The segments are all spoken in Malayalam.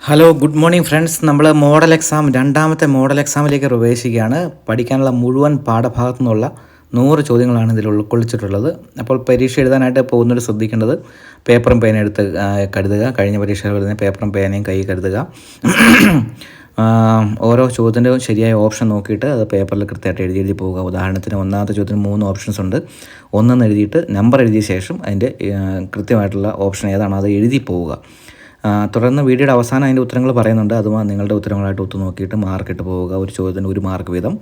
Hello good morning friends. നമ്മൾ രണ്ടാമത്തെ മോഡൽ എക്സാമിലേക്ക് പ്രവേശിക്കുകയാണ്. പഠിക്കാനുള്ള മുഴുവൻ പാഠഭാഗത്തു നിന്നുള്ള 100 ചോദ്യങ്ങളാണ് ഇതിൽ ഉൾക്കൊള്ളിച്ചിട്ടുള്ളത്. അപ്പോൾ പരീക്ഷ എഴുതാനായിട്ട് പോകുന്നവർ ശ്രദ്ധിക്കേണ്ടത് പേപ്പറും പേനയും എടുത്ത് കരുതുക. കഴിഞ്ഞ പരീക്ഷകൾ വരുന്ന പേപ്പറും പേനയും കൈ കരുതുക. ഓരോ ചോദ്യത്തിൻ്റെ ശരിയായ ഓപ്ഷൻ നോക്കിയിട്ട് അത് പേപ്പറിൽ കൃത്യമായിട്ട് എഴുതി പോവുക. ഉദാഹരണത്തിന് ഒന്നാമത്തെ ചോദ്യത്തിന് 3 ഓപ്ഷൻസ് ഉണ്ട്. ഒന്നെന്ന് എഴുതിയിട്ട് നമ്പർ എഴുതിയ ശേഷം അതിൻ്റെ കൃത്യമായിട്ടുള്ള ഓപ്ഷൻ ഏതാണോ അത് എഴുതി പോവുക. തുടർന്ന് വീഡിയോയുടെ അവസാനം അതിൻ്റെ ഉത്തരങ്ങൾ പറയുന്നുണ്ട്. അതുമായി നിങ്ങളുടെ ഉത്തരങ്ങളായിട്ട് ഒത്തു നോക്കിയിട്ട് മാർക്കിട്ട് പോവുക. ഒരു ചോദ്യത്തിന് 1 മാർക്ക് വീതം.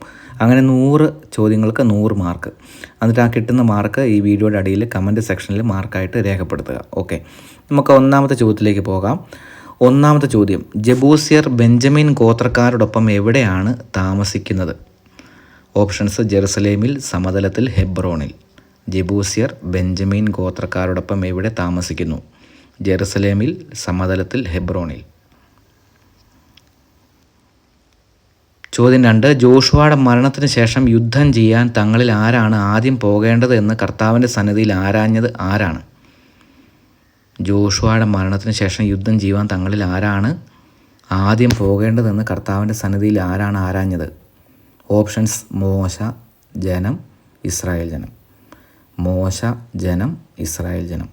അങ്ങനെ 100 ചോദ്യങ്ങൾക്ക് 100 മാർക്ക്. എന്നിട്ട് ആ കിട്ടുന്ന മാർക്ക് ഈ വീഡിയോയുടെ അടിയിൽ കമൻറ്റ് സെക്ഷനിൽ മാർക്കായിട്ട് രേഖപ്പെടുത്തുക. ഓക്കെ, നമുക്ക് ഒന്നാമത്തെ ചോദ്യത്തിലേക്ക് പോകാം. ഒന്നാമത്തെ ചോദ്യം: ജബൂസിയർ ബെഞ്ചമിൻ ഗോത്രക്കാരോടൊപ്പം എവിടെയാണ് താമസിക്കുന്നത്? ഓപ്ഷൻസ്: ജെറുസലേമിൽ, സമതലത്തിൽ, ഹെബ്രോണിൽ. ജബൂസിയർ ബെഞ്ചമിൻ ഗോത്രക്കാരോടൊപ്പം എവിടെ താമസിക്കുന്നു? ജെറുസലേമിൽ, സമതലത്തിൽ, ഹെബ്രോണിൽ. ചോദ്യം 2: ജോഷുവയുടെ മരണത്തിന് ശേഷം യുദ്ധം ചെയ്യാൻ തങ്ങളിൽ ആരാണ് ആദ്യം പോകേണ്ടത് എന്ന് കർത്താവിൻ്റെ സന്നിധിയിൽ ആരാഞ്ഞത് ആരാണ്? ജോഷുവയുടെ മരണത്തിന് ശേഷം യുദ്ധം ചെയ്യുവാൻ തങ്ങളിൽ ആരാണ് ആദ്യം പോകേണ്ടതെന്ന് കർത്താവിൻ്റെ സന്നിധിയിൽ ആരാണ് ആരാഞ്ഞത്? ഓപ്ഷൻസ്: മോശ, ജനം, ഇസ്രായേൽ ജനം. മോശ, ജനം, ഇസ്രായേൽ ജനം.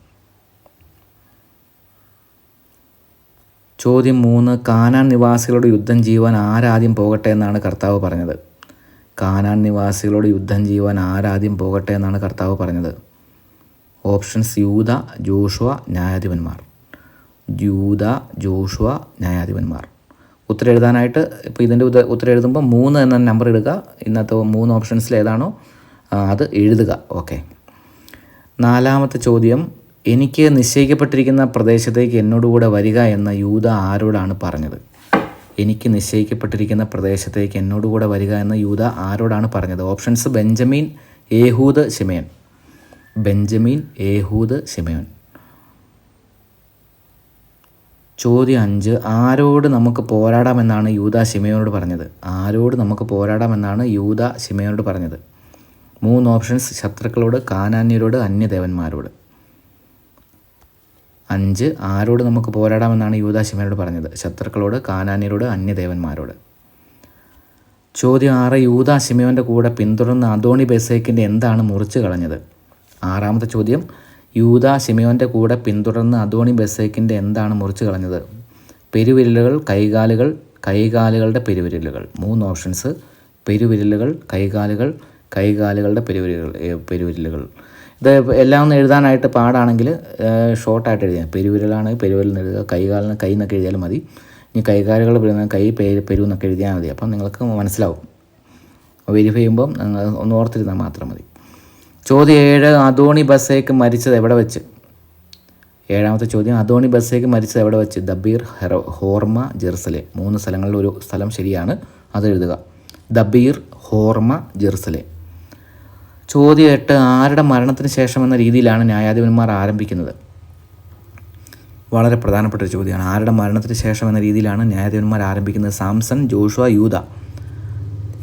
ചോദ്യം 3: കാനാൻ നിവാസികളോട് യുദ്ധം ചെയ്യുവാൻ ആരാദ്യം പോകട്ടെ എന്നാണ് കർത്താവ് പറഞ്ഞത്? കാനാൻ നിവാസികളോട് യുദ്ധം ചെയ്യുവാൻ ആരാദ്യം പോകട്ടെ എന്നാണ് കർത്താവ് പറഞ്ഞത്? ഓപ്ഷൻസ്: യൂദ, ജോഷുവ, ന്യായാധിപന്മാർ. യൂദ, ജോഷുവ, ന്യായാധിപന്മാർ. ഉത്തരം എഴുതാനായിട്ട് ഇപ്പോൾ ഇതിൻ്റെ ഉത്തരം എഴുതുമ്പോൾ 3 എന്ന നമ്പർ ഇടുക. ഇന്നത്തെ 3 ഓപ്ഷൻസിൽ ഏതാണോ അത് എഴുതുക. ഓക്കെ. നാലാമത്തെ ചോദ്യം: എനിക്ക് നിശ്ചയിക്കപ്പെട്ടിരിക്കുന്ന പ്രദേശത്തേക്ക് എന്നോടുകൂടെ വരിക എന്ന് യൂദ ആരോടാണ് പറഞ്ഞത്? എനിക്ക് നിശ്ചയിക്കപ്പെട്ടിരിക്കുന്ന പ്രദേശത്തേക്ക് എന്നോടുകൂടെ വരിക എന്ന് യൂദ ആരോടാണ് പറഞ്ഞത്? Options: Benjamin, Ehud, Simeon. Benjamin, Ehud, Simeon. ചോദ്യം 5: ആരോട് നമുക്ക് പോരാടാമെന്നാണ് യൂദ ശിമയോനോട് പറഞ്ഞത്? ആരോട് നമുക്ക് പോരാടാമെന്നാണ് യൂദ ശിമയോനോട് പറഞ്ഞത്? 3 ഓപ്ഷൻസ്: ശത്രുക്കളോട്, കാനാന്യരോട്, അന്യദേവന്മാരോട്. 5: ആരോട് നമുക്ക് പോരാടാമെന്നാണ് യൂദ ശിമയോനോട് പറഞ്ഞത്? ശത്രുക്കളോട്, കാനാന്യരോട്, അന്യദേവന്മാരോട്. ചോദ്യം 6: യൂദ ശിമയോൻ്റെ കൂടെ പിന്തുടർന്ന അദോണി ബെസേക്കിൻ്റെ എന്താണ് മുറിച്ച് കളഞ്ഞത്? ആറാമത്തെ ചോദ്യം: യൂദ ശിമയോൻ്റെ കൂടെ പിന്തുടർന്ന് അദോണി ബെസേക്കിൻ്റെ എന്താണ് മുറിച്ച് കളഞ്ഞത്? പെരുവിരലുകൾ, കൈകാലുകൾ, കൈകാലുകളുടെ പെരുവിരലുകൾ. 3 ഓപ്ഷൻസ്: പെരുവിരലുകൾ, കൈകാലുകൾ, കൈകാലുകളുടെ പെരുവിരലുകൾ. ഇത് എല്ലാം ഒന്ന് എഴുതാനായിട്ട് പാടാണെങ്കിൽ ഷോർട്ടായിട്ട് എഴുതിയാൽ പെരുവിരലാണ് പെരുവിരൽ എഴുതുക, കൈകാലിന് കൈ എന്നൊക്കെ എഴുതിയാലും മതി. ഇനി കൈകാലുകൾ കൈ പെരുവെന്നൊക്കെ എഴുതിയാൽ മതി. അപ്പം നിങ്ങൾക്ക് മനസ്സിലാവും. വെരിഫൈ ചെയ്യുമ്പം ഒന്ന് ഓർത്തിരുന്നാൽ മാത്രം മതി. ചോദ്യം 7: അദോണി ബസേക്ക് മരിച്ചത് എവിടെ വെച്ച്? ഏഴാമത്തെ ചോദ്യം: അദോണി ബസേക്ക് മരിച്ചത് എവിടെ വെച്ച്? ദബീർ, ഹോർമ, ജെറുസലേം. 3 സ്ഥലങ്ങളിൽ ഒരു സ്ഥലം ശരിയാണ്, അത് എഴുതുക. ദബീർ, ഹോർമ, ജെറുസലേം. ചോദ്യം 8: ആരുടെ മരണത്തിന് ശേഷം എന്ന രീതിയിലാണ് ന്യായാധിപന്മാർ ആരംഭിക്കുന്നത്? വളരെ പ്രധാനപ്പെട്ട ഒരു ചോദ്യമാണ്. ആരുടെ മരണത്തിന് ശേഷം എന്ന രീതിയിലാണ് ന്യായാധിപന്മാർ ആരംഭിക്കുന്നത്? സാംസൺ, ജോഷുവ, യൂദ.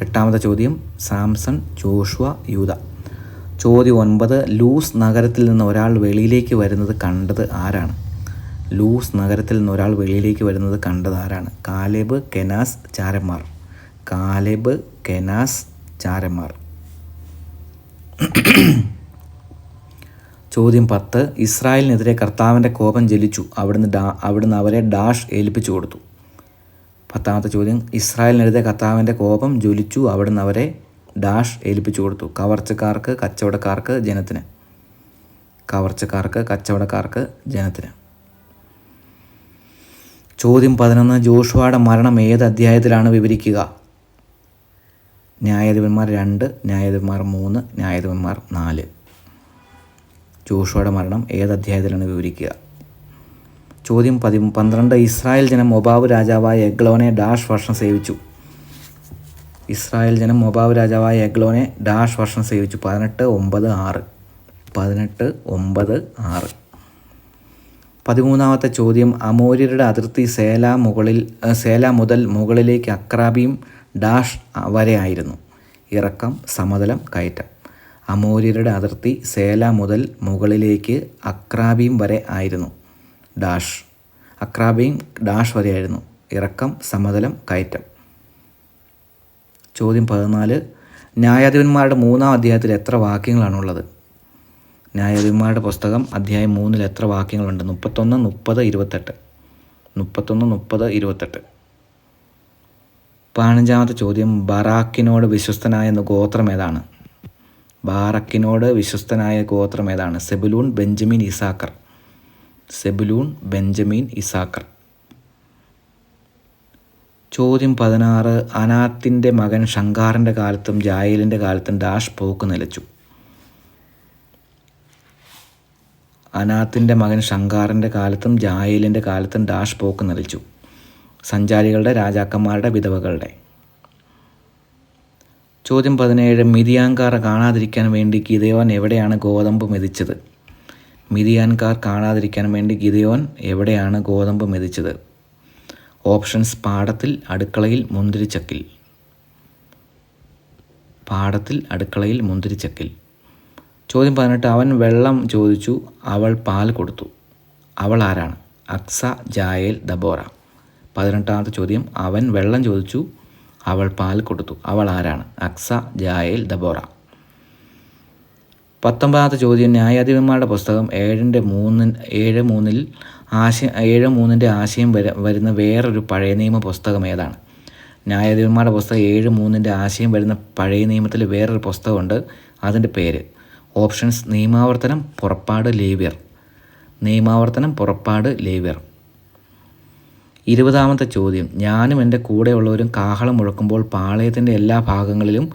8ാമത്തെ ചോദ്യം: സാംസൺ, ജോഷുവ, യൂദ. ചോദ്യം 9: ലൂസ് നഗരത്തിൽ നിന്ന് ഒരാൾ വെളിയിലേക്ക് വരുന്നത് കണ്ടത് ആരാണ്? ലൂസ് നഗരത്തിൽ നിന്ന് ഒരാൾ വെളിയിലേക്ക് വരുന്നത് കണ്ടത് ആരാണ്? കാലേബ്, കെനാസ്, ചാരന്മാർ. കാലേബ്, കെനാസ്, ചാരന്മാർ. ചോദ്യം 10: ഇസ്രായേലിനെതിരെ കർത്താവിൻ്റെ കോപം ജ്വലിച്ചു, അവിടുന്ന് അവരെ ഡാഷ് ഏൽപ്പിച്ചു കൊടുത്തു. 10ാമത്തെ ചോദ്യം: ഇസ്രായേലിനെതിരെ കർത്താവിൻ്റെ കോപം ജ്വലിച്ചു, അവിടുന്ന് അവരെ ഡാഷ് ഏൽപ്പിച്ചു കൊടുത്തു. കവർച്ചക്കാർക്ക്, കച്ചവടക്കാർക്ക്, ജനത്തിന്. കവർച്ചക്കാർക്ക്, കച്ചവടക്കാർക്ക്, ജനത്തിന്. ചോദ്യം 11: ജോഷുവയുടെ മരണം ഏത് അധ്യായത്തിലാണ് വിവരിക്കുക? ന്യായാധിപന്മാർ 2, ന്യായാധിപന്മാർ 3, ന്യായാധിപന്മാർ 4. ജോഷുവയുടെ മരണം ഏത് അധ്യായത്തിലാണ് വിവരിക്കുക? ചോദ്യം 12: ഇസ്രായേൽ ജനം മൊബാബ് രാജാവായ എഗ്ലോനെ ഡാഷ് വർഷം സേവിച്ചു. ഇസ്രായേൽ ജനം മൊബാബ് രാജാവായ എഗ്ലോനെ ഡാഷ് വർഷം സേവിച്ചു. 18:9:6. 18:9:6. 13ാമത്തെ ചോദ്യം: അമോര്യരുടെ അതിർത്തി സേല മുതൽ മുകളിലേക്ക് അക്രാബീം ഡാഷ് വരെ ആയിരുന്നു. ഇറക്കം, സമതലം, കയറ്റം. അമോര്യരുടെ അതിർത്തി സേല മുതൽ മുകളിലേക്ക് അക്രാബീം വരെ ആയിരുന്നു. ഡാഷ്. അക്രാബീം ഡാഷ് വരെയായിരുന്നു. ഇറക്കം, സമതലം, കയറ്റം. ചോദ്യം 14. ന്യായാധിപന്മാരുടെ 3-ാം അധ്യായത്തിൽ എത്ര വാക്യങ്ങളാണുള്ളത്? ന്യായാധിപന്മാരുടെ പുസ്തകം അധ്യായം 3-ൽ എത്ര വാക്യങ്ങളുണ്ട്? 31, 30, 28. 31, 30, 28. 15-ാമത്തെ ചോദ്യം. ബറാക്കിനോട് വിശ്വസ്തനായ ഗോത്രം ഏതാണ്? ബാറക്കിനോട് വിശ്വസ്തനായ ഗോത്രം ഏതാണ്? സെബുലൂൺ, ബെഞ്ചമിൻ, ഇസാക്കർ. സെബുലൂൺ, ബെഞ്ചമിൻ, ഇസാക്കർ. ചോദ്യം 16. അനാത്തിൻ്റെ മകൻ ഷങ്കാറിൻ്റെ കാലത്തും ജായേലിൻ്റെ കാലത്തും ഡാഷ് പോക്ക് നിലച്ചു. അനാത്തിൻ്റെ മകൻ ഷങ്കാറിൻ്റെ കാലത്തും ജായേലിൻ്റെ കാലത്തും ഡാഷ് പോക്ക് നിലച്ചു. സഞ്ചാരികളുടെ, രാജാക്കന്മാരുടെ, വിധവകളുടെ. ചോദ്യം 17. മിതിയാൻകാർ കാണാതിരിക്കാൻ വേണ്ടി ഗിദെയോൻ എവിടെയാണ് ഗോതമ്പ് മെതിച്ചത്? മിതിയാൻകാർ കാണാതിരിക്കാൻ വേണ്ടി ഗിദെയോൻ എവിടെയാണ് ഗോതമ്പ് മെതിച്ചത്? ഓപ്ഷൻസ്: പാടത്തിൽ, അടുക്കളയിൽ, മുന്തിരിച്ചക്കിൽ. പാടത്തിൽ, അടുക്കളയിൽ, മുന്തിരിച്ചക്കിൽ. ചോദ്യം 18. അവൻ വെള്ളം ചോദിച്ചു, അവൾ പാൽ കൊടുത്തു. അവൾ ആരാണ്? അക്സ, ജായേൽ, ദബോറ. 18-ാമത്തെ ചോദ്യം. അവൻ വെള്ളം ചോദിച്ചു, അവൾ പാൽ കൊടുത്തു. അവൾ ആരാണ്? അക്സ, ജായേൽ, ദബോറ. 19-ാമത്തെ ചോദ്യം. ന്യായാധിപന്മാരുടെ പുസ്തകം 7:3-ൽ 7:3 ആശയം വരുന്ന വേറൊരു പഴയ നിയമ പുസ്തകം ഏതാണ്? ന്യായാധിപന്മാരുടെ പുസ്തകം 7:3 ആശയം വരുന്ന പഴയ നിയമത്തിൽ വേറൊരു പുസ്തകമുണ്ട്. അതിൻ്റെ പേര്. ഓപ്ഷൻസ്: നിയമാവർത്തനം, പുറപ്പാട്, ലേവ്യർ. നിയമാവർത്തനം, പുറപ്പാട്, ലേവ്യർ. 20-ാമത്തെ ചോദ്യം. ഞാനും എൻ്റെ കൂടെയുള്ളവരും കാഹളം മുഴക്കുമ്പോൾ പാളയത്തിൻ്റെ എല്ലാ ഭാഗങ്ങളിലും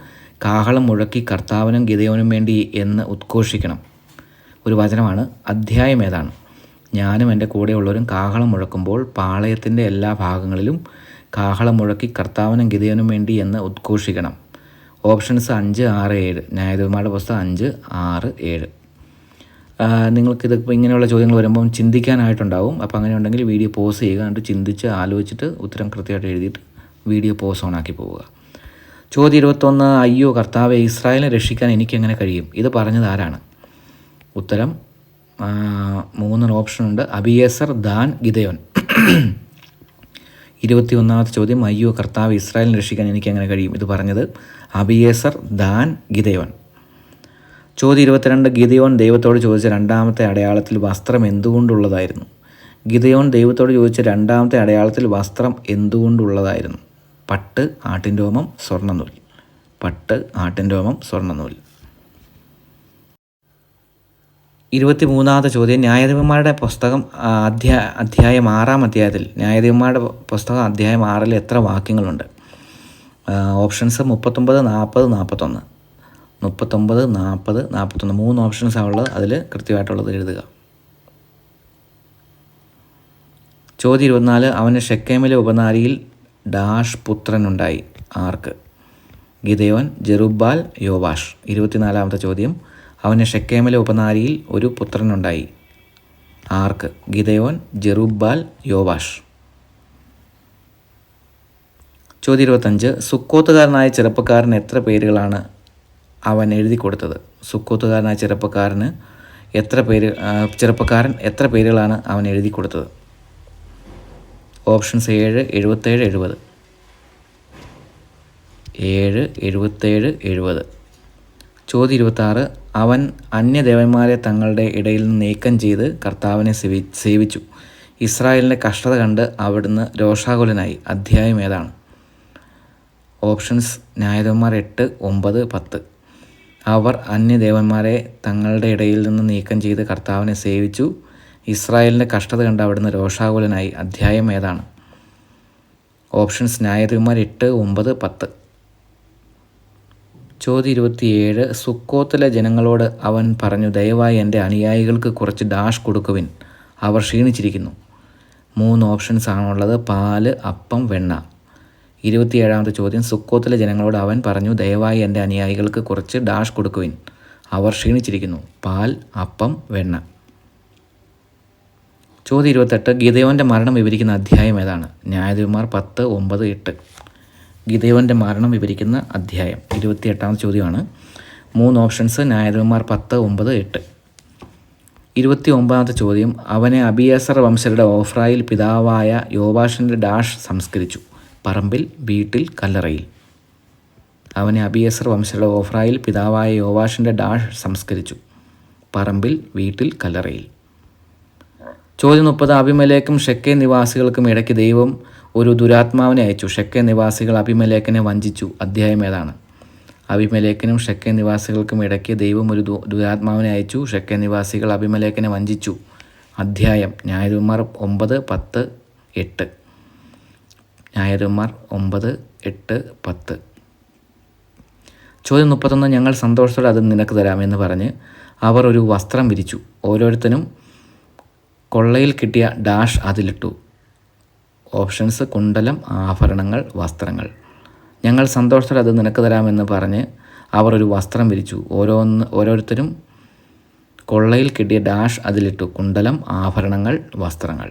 കാഹളം മുഴക്കി കർത്താവിനും ഗിദെയോനും വേണ്ടി എന്ന് ഉദ്ഘോഷിക്കണം. ഒരു വചനമാണ്. അധ്യായം ഏതാണ്? ഞാനും എൻ്റെ കൂടെയുള്ളവരും കാഹളം മുഴക്കുമ്പോൾ പാളയത്തിൻ്റെ എല്ലാ ഭാഗങ്ങളിലും കാഹളം മുഴക്കി കർത്താവിനും ഗിദെയോനും വേണ്ടി എന്ന് ഉദ്ഘോഷിക്കണം. ഓപ്ഷൻസ് 5, 6, 7. ന്യായാധിപന്മാരുടെ പുസ്തകം 5, 6, 7. നിങ്ങൾക്കിത് ഇങ്ങനെയുള്ള ചോദ്യങ്ങൾ വരുമ്പം ചിന്തിക്കാനായിട്ടുണ്ടാവും. അപ്പോൾ അങ്ങനെ ഉണ്ടെങ്കിൽ വീഡിയോ പോസ് ചെയ്യുക, എന്നിട്ട് ചിന്തിച്ച് ആലോചിച്ചിട്ട് ഉത്തരം കൃത്യമായിട്ട് എഴുതിയിട്ട് വീഡിയോ പോസ് ഓണാക്കി പോവുക. ചോദ്യം 21. അയ്യോ കർത്താവെ, ഇസ്രായേലിനെ രക്ഷിക്കാൻ എനിക്കെങ്ങനെ കഴിയും? ഇത് പറഞ്ഞത് ആരാണ്? ഉത്തരം 3 ഓപ്ഷനുണ്ട്. Abiezer, Dan, Gideon. 21-ാമത്തെ ചോദ്യം. അയ്യോ കർത്താവ്, ഇസ്രായേലിനെ രക്ഷിക്കാൻ എനിക്കെങ്ങനെ കഴിയും? ഇത് പറഞ്ഞത് അബിയേസർ, ദാൻ, ഗിദെയോൻ. ചോദ്യം 22. ഗിദെയോൻ ദൈവത്തോട് ചോദിച്ച 2-ാമത്തെ അടയാളത്തിൽ വസ്ത്രം എന്തുകൊണ്ടുള്ളതായിരുന്നു? ഗിദെയോൻ ദൈവത്തോട് ചോദിച്ച 2-ാമത്തെ അടയാളത്തിൽ വസ്ത്രം എന്തുകൊണ്ടുള്ളതായിരുന്നു? പട്ട്, ആട്ടിൻ രോമം, സ്വർണ്ണനൂൽ. പട്ട്, ആട്ടിൻ രോമം, സ്വർണ്ണനൂൽ. 23-ാമത്തെ ചോദ്യം. ന്യായാധിപന്മാരുടെ പുസ്തകം അധ്യായം 6-ാം അധ്യായത്തിൽ ന്യായാധിപന്മാരുടെ പുസ്തകം അധ്യായം 6-ൽ എത്ര വാക്യങ്ങളുണ്ട്? ഓപ്ഷൻസ് 39, 40, 41. 39, 40, 41. 3 ഓപ്ഷൻസാണ് ഉള്ളത്. അതിൽ കൃത്യമായിട്ടുള്ളത് എഴുതുക. ചോദ്യം 24. അവന് ഷെക്കേമിലെ ഉപനാരിയിൽ ഡാഷ് പുത്രനുണ്ടായി. ആർക്ക്? ഗിദെയോൻ, ജെറുബ്ബാൽ, യോവാഷ്. 24-ാമത്തെ ചോദ്യം. അവന് ഷെക്കേമിലെ ഉപനാരിയിൽ ഒരു പുത്രനുണ്ടായി. ആർക്ക്? ഗിദെയോൻ, ജെറുബ്ബാൽ, യോവാഷ്. ചോദ്യം 25. സുക്കോത്തുകാരനായ ചെറുപ്പക്കാരന് എത്ര പേരുകളാണ് അവൻ എഴുതി കൊടുത്തത്? സുക്കോത്തുകാരനായ ചെറുപ്പക്കാരൻ എത്ര പേരുകളാണ് അവൻ എഴുതി കൊടുത്തത്? ഓപ്ഷൻസ് 7, 77, 70. 7, 77, 70. ചോദ്യം 26. അവൻ അന്യദേവന്മാരെ തങ്ങളുടെ ഇടയിൽ നിന്ന് നീക്കം ചെയ്ത് കർത്താവിനെ സേവിച്ചു. ഇസ്രായേലിൻ്റെ കഷ്ടത കണ്ട് അവിടുന്ന് രോഷാകുലനായി. അധ്യായം ഏതാണ്? ഓപ്ഷൻസ്: ന്യായാധിപന്മാർ 8, 9, 10. അവർ അന്യദേവന്മാരെ തങ്ങളുടെ ഇടയിൽ നിന്ന് നീക്കം ചെയ്ത് കർത്താവിനെ സേവിച്ചു. ഇസ്രായേലിൻ്റെ കഷ്ടത കണ്ട് അവിടുന്ന് രോഷാകുലനായി. അധ്യായം ഏതാണ്? ഓപ്ഷൻസ്: ന്യായാധിപന്മാർ 8, 9, 10. ചോദ്യം 27. സുക്കോത്തിലെ ജനങ്ങളോട് അവൻ പറഞ്ഞു, ദയവായി എൻ്റെ അനുയായികൾക്ക് കുറച്ച് ഡാഷ് കൊടുക്കുവിൻ, അവർ ക്ഷീണിച്ചിരിക്കുന്നു. 3 ഓപ്ഷൻസ് ആണുള്ളത്. പാല്, അപ്പം, വെണ്ണ. 27-ാമത്തെ ചോദ്യം. സുക്കോത്തിലെ ജനങ്ങളോട് അവൻ പറഞ്ഞു, ദയവായി എൻ്റെ അനുയായികൾക്ക് കുറച്ച് ഡാഷ് കൊടുക്കുവിൻ, അവർ ക്ഷീണിച്ചിരിക്കുന്നു. പാൽ, അപ്പം, വെണ്ണ. ചോദ്യം 28. ഗിദെയോൻ്റെ മരണം വിവരിക്കുന്ന അധ്യായം ഏതാണ്? ന്യായാധിപന്മാർ 10, 9, 8. ഗിദെയോൻ്റെ മരണം വിവരിക്കുന്ന അധ്യായം. 28-ാമത്തെ ചോദ്യമാണ്. 3 ഓപ്ഷൻസ്. ന്യായാധിപന്മാർ 10, 9, 8. 29ാമത്തെ ചോദ്യം, അവനെ അബിയേസർ വംശജരുടെ ഓഫ്രായിൽ പിതാവായ യോവാഷിൻ്റെ ഡാഷ് സംസ്കരിച്ചു. പറമ്പിൽ, വീട്ടിൽ, കല്ലറയിൽ. അവനെ അബിയേസർ വംശജരുടെ ഓഫ്രായിൽ പിതാവായ യോവാഷിൻ്റെ ഡാഷ് സംസ്കരിച്ചു. പറമ്പിൽ, വീട്ടിൽ, കല്ലറയിൽ. ചോദ്യം 30, അബിമേലെക്കും ഷെക്കേം നിവാസികൾക്കും ഇടയ്ക്ക് ദൈവം ഒരു ദുരാത്മാവിനെ അയച്ചു. ഷെക്കേം നിവാസികൾ അബിമേലെക്കിനെ വഞ്ചിച്ചു. അധ്യായം ഏതാണ്? അബിമേലെക്കിനും ഷെക്കേം നിവാസികൾക്കും ഇടയ്ക്ക് ദൈവം ഒരു ദുരാത്മാവിനെ അയച്ചു. ഷെക്കേം നിവാസികൾ അബിമേലെക്കിനെ വഞ്ചിച്ചു. അധ്യായം ന്യായാധിപന്മാർ 9, 10, 8. ന്യായാധിപന്മാർ 9, 8, 10. ചോദ്യം 31, ഞങ്ങൾ സന്തോഷത്തോടെ അത് നിനക്ക് തരാമെന്ന് പറഞ്ഞ് അവർ ഒരു വസ്ത്രം വിരിച്ചു. ഓരോരുത്തരും കൊള്ളയിൽ കിട്ടിയ ഡാഷ് അതിലിട്ടു. ഓപ്ഷൻസ്: കുണ്ടലം, ആഭരണങ്ങൾ, വസ്ത്രങ്ങൾ. ഞങ്ങൾ സന്തോഷത്തോടെ അത് നിനക്ക് തരാമെന്ന് പറഞ്ഞ് അവർ ഒരു വസ്ത്രം വിരിച്ചു. ഓരോരുത്തരും കൊള്ളയിൽ കിട്ടിയ ഡാഷ് അതിലിട്ടു. കുണ്ടലം, ആഭരണങ്ങൾ, വസ്ത്രങ്ങൾ.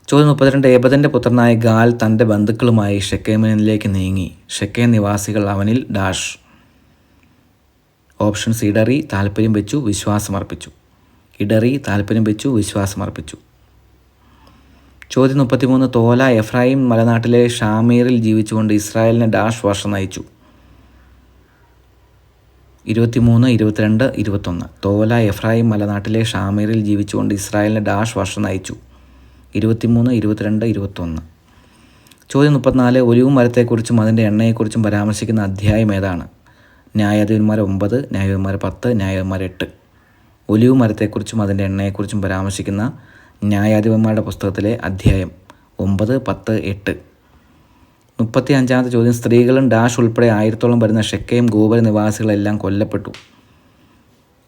ചോദ്യം 32, ഏബദിൻ്റെ പുത്രനായ ഗാൽ തൻ്റെ ബന്ധുക്കളുമായി ഷെക്കേമിലേക്ക് നീങ്ങി. ഷെക്കേം നിവാസികൾ അവനിൽ ഡാഷ്. ഓപ്ഷൻസ്: ഇടറി, താല്പര്യം വെച്ചു, വിശ്വാസമർപ്പിച്ചു. ഇടറി, താല്പര്യം വെച്ചു, വിശ്വാസമർപ്പിച്ചു. ചോദ്യം 33, തോല എഫ്രായിം മലനാട്ടിലെ ഷാമീറിൽ ജീവിച്ചുകൊണ്ട് ഇസ്രായേലിനെ ഡാഷ് വർഷം നയിച്ചു. 23, 22, 21. തോല എഫ്രായിം മലനാട്ടിലെ ഷാമീറിൽ ജീവിച്ചുകൊണ്ട് ഇസ്രായേലിനെ ഡാഷ് വർഷം നയിച്ചു. 23, 22, 21. ചോദ്യം 34, ഒലിവ് മരത്തെക്കുറിച്ചും അതിൻ്റെ എണ്ണയെക്കുറിച്ചും പരാമർശിക്കുന്ന അധ്യായം ഏതാണ്? ന്യായാധിപന്മാർ 9, ന്യായാധിപന്മാർ 10, ന്യായാധിപന്മാർ 8. ഒലിവ് മരത്തെക്കുറിച്ചും അതിൻ്റെ എണ്ണയെക്കുറിച്ചും പരാമർശിക്കുന്ന ന്യായാധിപന്മാരുടെ പുസ്തകത്തിലെ അധ്യായം 9, 10, 8. 35ാമത്തെ ചോദ്യം, സ്ത്രീകളും ഡാഷ് ഉൾപ്പെടെ 1000-ഓളം വരുന്ന ഷെക്കേം ഗോപുര നിവാസികളെല്ലാം കൊല്ലപ്പെട്ടു.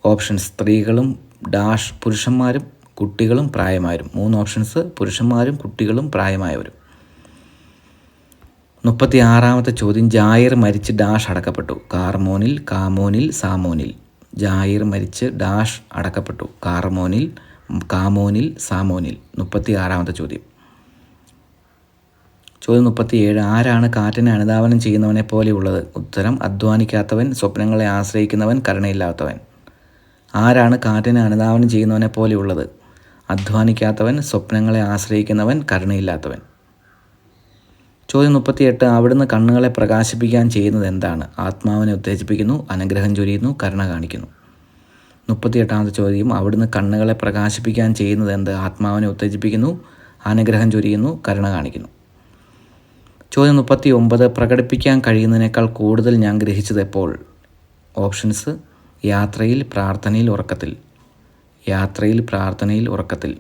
ഓപ്ഷൻസ്: സ്ത്രീകളും ഡാഷ്, പുരുഷന്മാരും കുട്ടികളും പ്രായമായവരും. 3 ഓപ്ഷൻസ്: പുരുഷന്മാരും കുട്ടികളും പ്രായമായവരും. 36ാമത്തെ ചോദ്യം, ജായിർ മരിച്ച് ഡാഷ് അടക്കപ്പെട്ടു. കാർമോനിൽ, കാമോനിൽ, സാമോനിൽ. ജായിർ മരിച്ച് ഡാഷ് അടക്കപ്പെട്ടു. കാർമോനിൽ, കാമോനിൽ, സാമോനിൽ. 36ാമത്തെ ചോദ്യം. ചോദ്യം 37, ആരാണ് കാറ്റിനെ അനുധാവനം ചെയ്യുന്നവനെ പോലെയുള്ളത്? ഉത്തരം: അധ്വാനിക്കാത്തവൻ, സ്വപ്നങ്ങളെ ആശ്രയിക്കുന്നവൻ, കരുണയില്ലാത്തവൻ. ആരാണ് കാറ്റിനെ അനുധാവനം ചെയ്യുന്നവനെ പോലെയുള്ളത്? അധ്വാനിക്കാത്തവൻ, സ്വപ്നങ്ങളെ ആശ്രയിക്കുന്നവൻ, കരുണയില്ലാത്തവൻ. ചോദ്യം 38, അവിടുന്ന് കണ്ണുകളെ പ്രകാശിപ്പിക്കാൻ ചെയ്യുന്നത് എന്താണ്? ആത്മാവിനെ ഉത്തേജിപ്പിക്കുന്നു, അനുഗ്രഹം ചൊരിയുന്നു, കരുണ കാണിക്കുന്നു. 38ാമത്തെ ചോദ്യം, അവിടുന്ന് കണ്ണുകളെ പ്രകാശിപ്പിക്കാൻ ചെയ്യുന്നത് എന്ത്? ആത്മാവിനെ ഉത്തേജിപ്പിക്കുന്നു, അനുഗ്രഹം ചൊരിയുന്നു, കരുണ കാണിക്കുന്നു. ചോദ്യം 39, പ്രകടിപ്പിക്കാൻ കഴിയുന്നതിനേക്കാൾ കൂടുതൽ ഞാൻ ഗ്രഹിച്ചത് എപ്പോൾ? ഓപ്ഷൻസ്: യാത്രയിൽ, പ്രാർത്ഥനയിൽ, ഉറക്കത്തിൽ. യാത്രയിൽ, പ്രാർത്ഥനയിൽ, ഉറക്കത്തിൽ.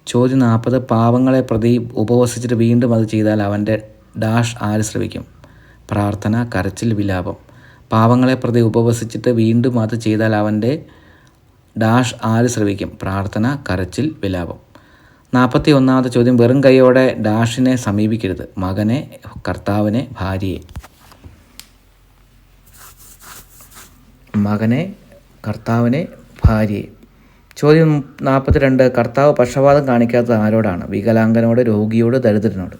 ചോദ്യം 40, പാവങ്ങളെ പ്രതി ഉപവസിച്ചിട്ട് വീണ്ടും അത് ചെയ്താൽ അവൻ്റെ ഡാഷ് ആര് ശ്രവിക്കും? പ്രാർത്ഥന, കരച്ചിൽ, വിലാപം. പാവങ്ങളെ പ്രതി ഉപവസിച്ചിട്ട് വീണ്ടും അത് ചെയ്താൽ അവൻ്റെ ഡാഷ് ആര് ശ്രവിക്കും? പ്രാർത്ഥന, കരച്ചിൽ, വിലാപം. 41ാമത്തെ ചോദ്യം, വെറും കൈയോടെ ഡാഷിനെ സമീപിക്കരുത്. മകനെ, കർത്താവിനെ, ഭാര്യയെ. മകനെ, കർത്താവിനെ, ഭാര്യയെ. ചോദ്യം 42, കർത്താവ് പക്ഷപാതം കാണിക്കാത്തത് ആരോടാണ്? വികലാംഗനോട്, രോഗിയോട്, ദരിദ്രനോട്.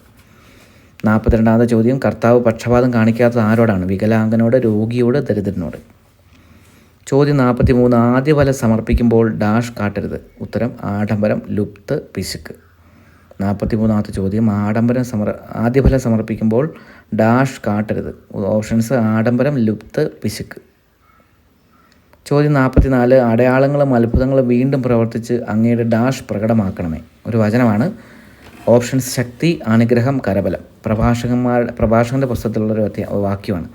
42ാമത്തെ ചോദ്യം, കർത്താവ് പക്ഷപാതം കാണിക്കാത്തത് ആരോടാണ്? വികലാംഗനോട്, രോഗിയോട്, ദരിദ്രനോട്. ചോദ്യം 43, ആദ്യഫലം സമർപ്പിക്കുമ്പോൾ ഡാഷ് കാട്ടരുത്. ഉത്തരം: ആഡംബരം, ലുപ്ത്, പിശുക്ക്. 43ാമത്തെ ചോദ്യം, ആദ്യഫലം സമർപ്പിക്കുമ്പോൾ ഡാഷ് കാട്ടരുത്. ഓപ്ഷൻസ്: ആഡംബരം, ലുപ്ത്, പിശുക്ക്. ചോദ്യം 44, അടയാളങ്ങളും അത്ഭുതങ്ങളും വീണ്ടും പ്രവർത്തിച്ച് അങ്ങയുടെ ഡാഷ് പ്രകടമാക്കണമേ. ഒരു വചനമാണ്. ഓപ്ഷൻസ്: ശക്തി, അനുഗ്രഹം, കരബലം. പ്രഭാഷകൻ്റെ പുസ്തകത്തിലുള്ളൊരു വാക്യമാണ്.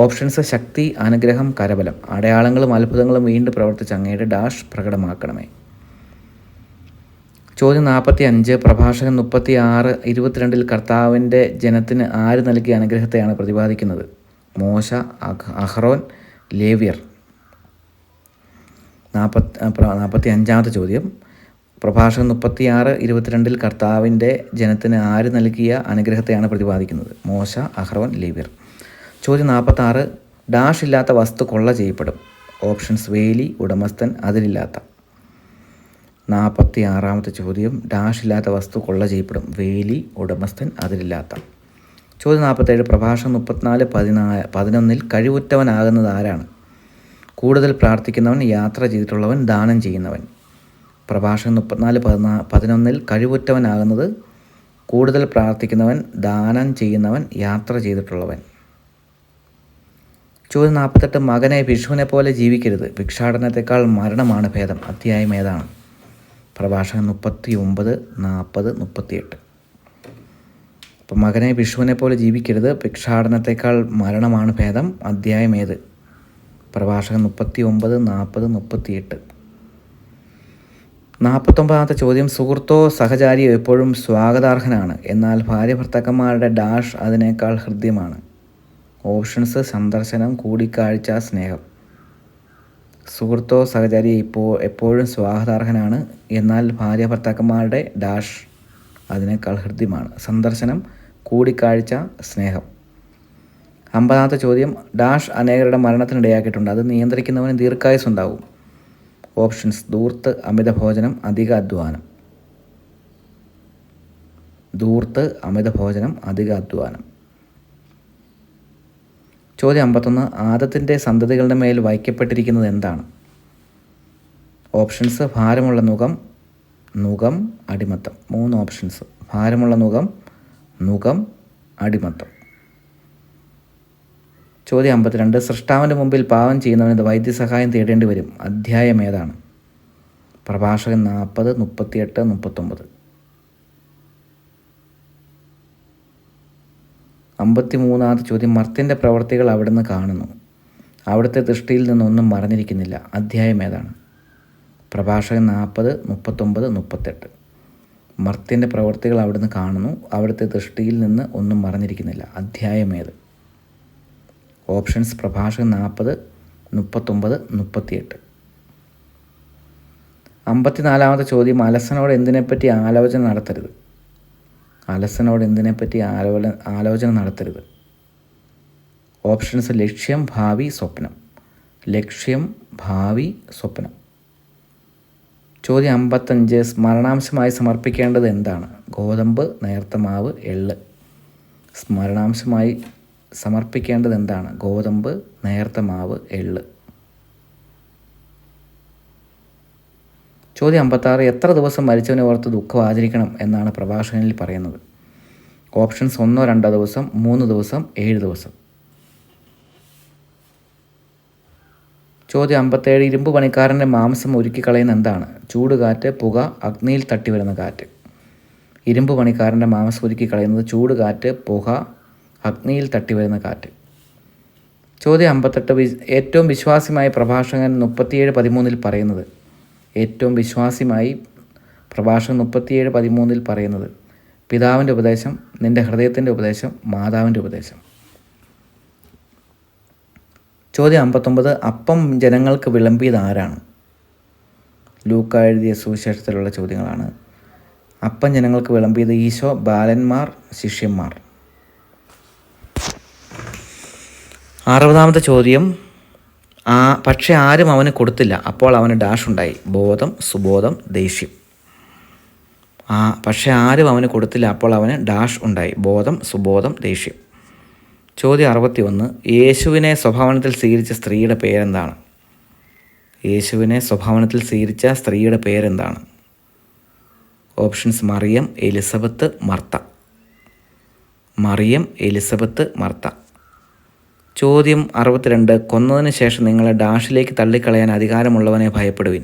ഓപ്ഷൻസ്: ശക്തി, അനുഗ്രഹം, കരബലം. അടയാളങ്ങളും അത്ഭുതങ്ങളും വീണ്ടും പ്രവർത്തിച്ച് അങ്ങയുടെ ഡാഷ് പ്രകടമാക്കണമേ. ചോദ്യം 45, പ്രഭാഷകൻ 36, 22 കർത്താവിൻ്റെ ജനത്തിന് ആര് നൽകിയ അനുഗ്രഹത്തെയാണ് പ്രതിപാദിക്കുന്നത്? മോശ, അഹ്റോൻ, ലേവ്യർ. 45ാമത്തെ ചോദ്യം, പ്രഭാഷകൻ 36, 22 കർത്താവിൻ്റെ ജനത്തിന് ആര് നൽകിയ അനുഗ്രഹത്തെയാണ് പ്രതിപാദിക്കുന്നത്? മോശ, അഹ്റോൻ, ലേവ്യർ. ചോദ്യം 46, ഡാഷ് ഇല്ലാത്ത വസ്തു കൊള്ള ചെയ്യപ്പെടും. ഓപ്ഷൻസ്: വേലി, ഉടമസ്ഥൻ, അതിരില്ലാത്ത. 46ാമത്തെ ചോദ്യം, ഡാഷ് ഇല്ലാത്ത വസ്തു കൊള്ള ചെയ്യപ്പെടും. വേലി, ഉടമസ്ഥൻ, അതിരില്ലാത്ത. ചോദ്യം 47, പ്രഭാഷകൻ 34, 11 കഴിവുറ്റവനാകുന്നത് ആരാണ്? കൂടുതൽ പ്രാർത്ഥിക്കുന്നവൻ, യാത്ര ചെയ്തിട്ടുള്ളവൻ, ദാനം ചെയ്യുന്നവൻ. പ്രഭാഷകൻ 34:11 കഴിവുറ്റവനാകുന്നത് കൂടുതൽ പ്രാർത്ഥിക്കുന്നവൻ, ദാനം ചെയ്യുന്നവൻ, യാത്ര ചെയ്തിട്ടുള്ളവൻ. ചോദ്യം 48 മകനെ വിഷുവിനെ പോലെ ജീവിക്കരുത്, ഭിക്ഷാടനത്തെക്കാൾ മരണമാണ് ഭേദം. അധ്യായം ഏതാണ്? പ്രഭാഷകൻ 39, 40, 38. അപ്പം മകനെ വിഷുവിനെ പോലെ ജീവിക്കരുത്, ഭിക്ഷാടനത്തെക്കാൾ മരണമാണ് ഭേദം. അധ്യായം ഏത്? പ്രഭാഷകൻ 39, 40, 38. 49 ചോദ്യം സുഹൃത്തോ സഹചാരിയോ എപ്പോഴും സ്വാഗതാർഹനാണ്, എന്നാൽ ഭാര്യ ഭർത്താക്കന്മാരുടെ ഡാഷ് അതിനേക്കാൾ ഹൃദ്യമാണ്. ഓപ്ഷൻസ്: സന്ദർശനം, കൂടിക്കാഴ്ച, സ്നേഹം. സുഹൃത്തോ സഹചാരി എപ്പോഴും സ്വാഗതാർഹനാണ്, എന്നാൽ ഭാര്യ ഭർത്താക്കന്മാരുടെ ഡാഷ് അതിനേക്കാൾ ഹൃദ്യമാണ്. സന്ദർശനം, കൂടിക്കാഴ്ച, സ്നേഹം. 50 ചോദ്യം ഡാഷ് അനേകരുടെ മരണത്തിനിടയാക്കിയിട്ടുണ്ട്, അത് നിയന്ത്രിക്കുന്നവന് ദീർഘായുസ് ഉണ്ടാവും. ഓപ്ഷൻസ്: ധൂർത്ത്, അമിതഭോജനം, അധിക അധ്വാനം. ധൂർത്ത്, അമിതഭോജനം, അധിക അധ്വാനം. ചോദ്യം 51 ആദത്തിൻ്റെ സന്തതികളുടെ മേൽ വയ്ക്കപ്പെട്ടിരിക്കുന്നത് എന്താണ്? ഓപ്ഷൻസ്: ഭാരമുള്ള നുകം, നുകം, അടിമത്തം. 3 ഓപ്ഷൻസ്: ഭാരമുള്ള നുകം, നുകം, അടിമത്തം. ചോദ്യം 52 സൃഷ്ടാവിൻ്റെ മുമ്പിൽ പാപം ചെയ്യുന്നവന് വൈദ്യസഹായം തേടേണ്ടി വരും. അധ്യായം ഏതാണ്? പ്രഭാഷകൻ 40, 38, 39. 53 ചോദ്യം മർത്യൻ്റെ പ്രവർത്തികൾ അവിടുന്ന് കാണുന്നു, അവിടുത്തെ ദൃഷ്ടിയിൽ നിന്നൊന്നും മറഞ്ഞിരിക്കുന്നില്ല. അധ്യായം ഏതാണ്? പ്രഭാഷകൻ 40, 39, 38. മർത്യൻ്റെ പ്രവർത്തികൾ അവിടുന്ന് കാണുന്നു, അവിടുത്തെ ദൃഷ്ടിയിൽ നിന്ന് ഒന്നും മറഞ്ഞിരിക്കുന്നില്ല. അധ്യായം ഏത്? ഓപ്ഷൻസ്: പ്രഭാഷകൻ 40, 39, 38. 54 ചോദ്യം അലസനോട് എന്തിനെപ്പറ്റി ആലോചന നടത്തരുത്. അലസനോട് എന്തിനെപ്പറ്റി ആലോചന നടത്തരുത്. ഓപ്ഷൻസ്: ലക്ഷ്യം, ഭാവി, സ്വപ്നം. ലക്ഷ്യം, ഭാവി, സ്വപ്നം. ചോദ്യം 55 സ്മരണാംശമായി സമർപ്പിക്കേണ്ടത് എന്താണ്? ഗോതമ്പ്, നേർത്ത മാവ്, എള്ള്. സ്മരണാംശമായി സമർപ്പിക്കേണ്ടത് എന്താണ്? ഗോതമ്പ്, നേർത്ത മാവ്, എള്ള്. ചോദ്യം 56 എത്ര ദിവസം മരിച്ചവനെ ഓർത്ത് ദുഃഖം ആചരിക്കണം എന്നാണ് പ്രഭാഷകനിൽ പറയുന്നത്? ഓപ്ഷൻസ്: 1, 2 ദിവസം, 3 ദിവസം, 7 ദിവസം. ചോദ്യം 57 ഇരുമ്പ് പണിക്കാരൻ്റെ മാംസം ഉരുക്കിക്കളയുന്ന എന്താണ്? ചൂടുകാറ്റ്, പുക, അഗ്നിയിൽ തട്ടി വരുന്ന കാറ്റ്. ഇരുമ്പ് പണിക്കാരൻ്റെ മാംസം ഉരുക്കിക്കളയുന്നത് ചൂടുകാറ്റ്, പുക, അഗ്നിയിൽ തട്ടി വരുന്ന കാറ്റ്. ചോദ്യം 58 ഏറ്റവും വിശ്വാസിയായ പ്രഭാഷകൻ 37:13 പറയുന്നത്? ഏറ്റവും വിശ്വാസിയായി പ്രഭാഷകൻ 37:13 പറയുന്നത് പിതാവിൻ്റെ ഉപദേശം, നിൻ്റെ ഹൃദയത്തിൻ്റെ ഉപദേശം, മാതാവിൻ്റെ ഉപദേശം. ചോദ്യം 59 അപ്പം ജനങ്ങൾക്ക് വിളമ്പിയത് ആരാണ്? ലൂക്ക എഴുതിയ സുവിശേഷത്തിലുള്ള ചോദ്യങ്ങളാണ്. അപ്പം ജനങ്ങൾക്ക് വിളമ്പിയത് ഈശോ, ബാലന്മാർ, ശിഷ്യന്മാർ. 60 ചോദ്യം പക്ഷെ ആരും അവന് കൊടുത്തില്ല, അപ്പോൾ അവന് ഡാഷ് ഉണ്ടായി. ബോധം, സുബോധം, ദേഷ്യം. പക്ഷെ ആരും അവന് കൊടുത്തില്ല, അപ്പോൾ അവന് ഡാഷ് ഉണ്ടായി. ബോധം, സുബോധം, ദേഷ്യം. ചോദ്യം 61 യേശുവിനെ സ്വഭാവനത്തിൽ സ്വീകരിച്ച സ്ത്രീയുടെ പേരെന്താണ്? യേശുവിനെ സ്വഭാവനത്തിൽ സ്വീകരിച്ച സ്ത്രീയുടെ പേരെന്താണ്? Options: Mariam, Elizabeth, Martha. Mariam, Elizabeth, Martha. ചോദ്യം 62 കൊന്നതിന് ശേഷം നിങ്ങളെ ഡാഷിലേക്ക് തള്ളിക്കളയാൻ അധികാരമുള്ളവനെ ഭയപ്പെടുവിൻ.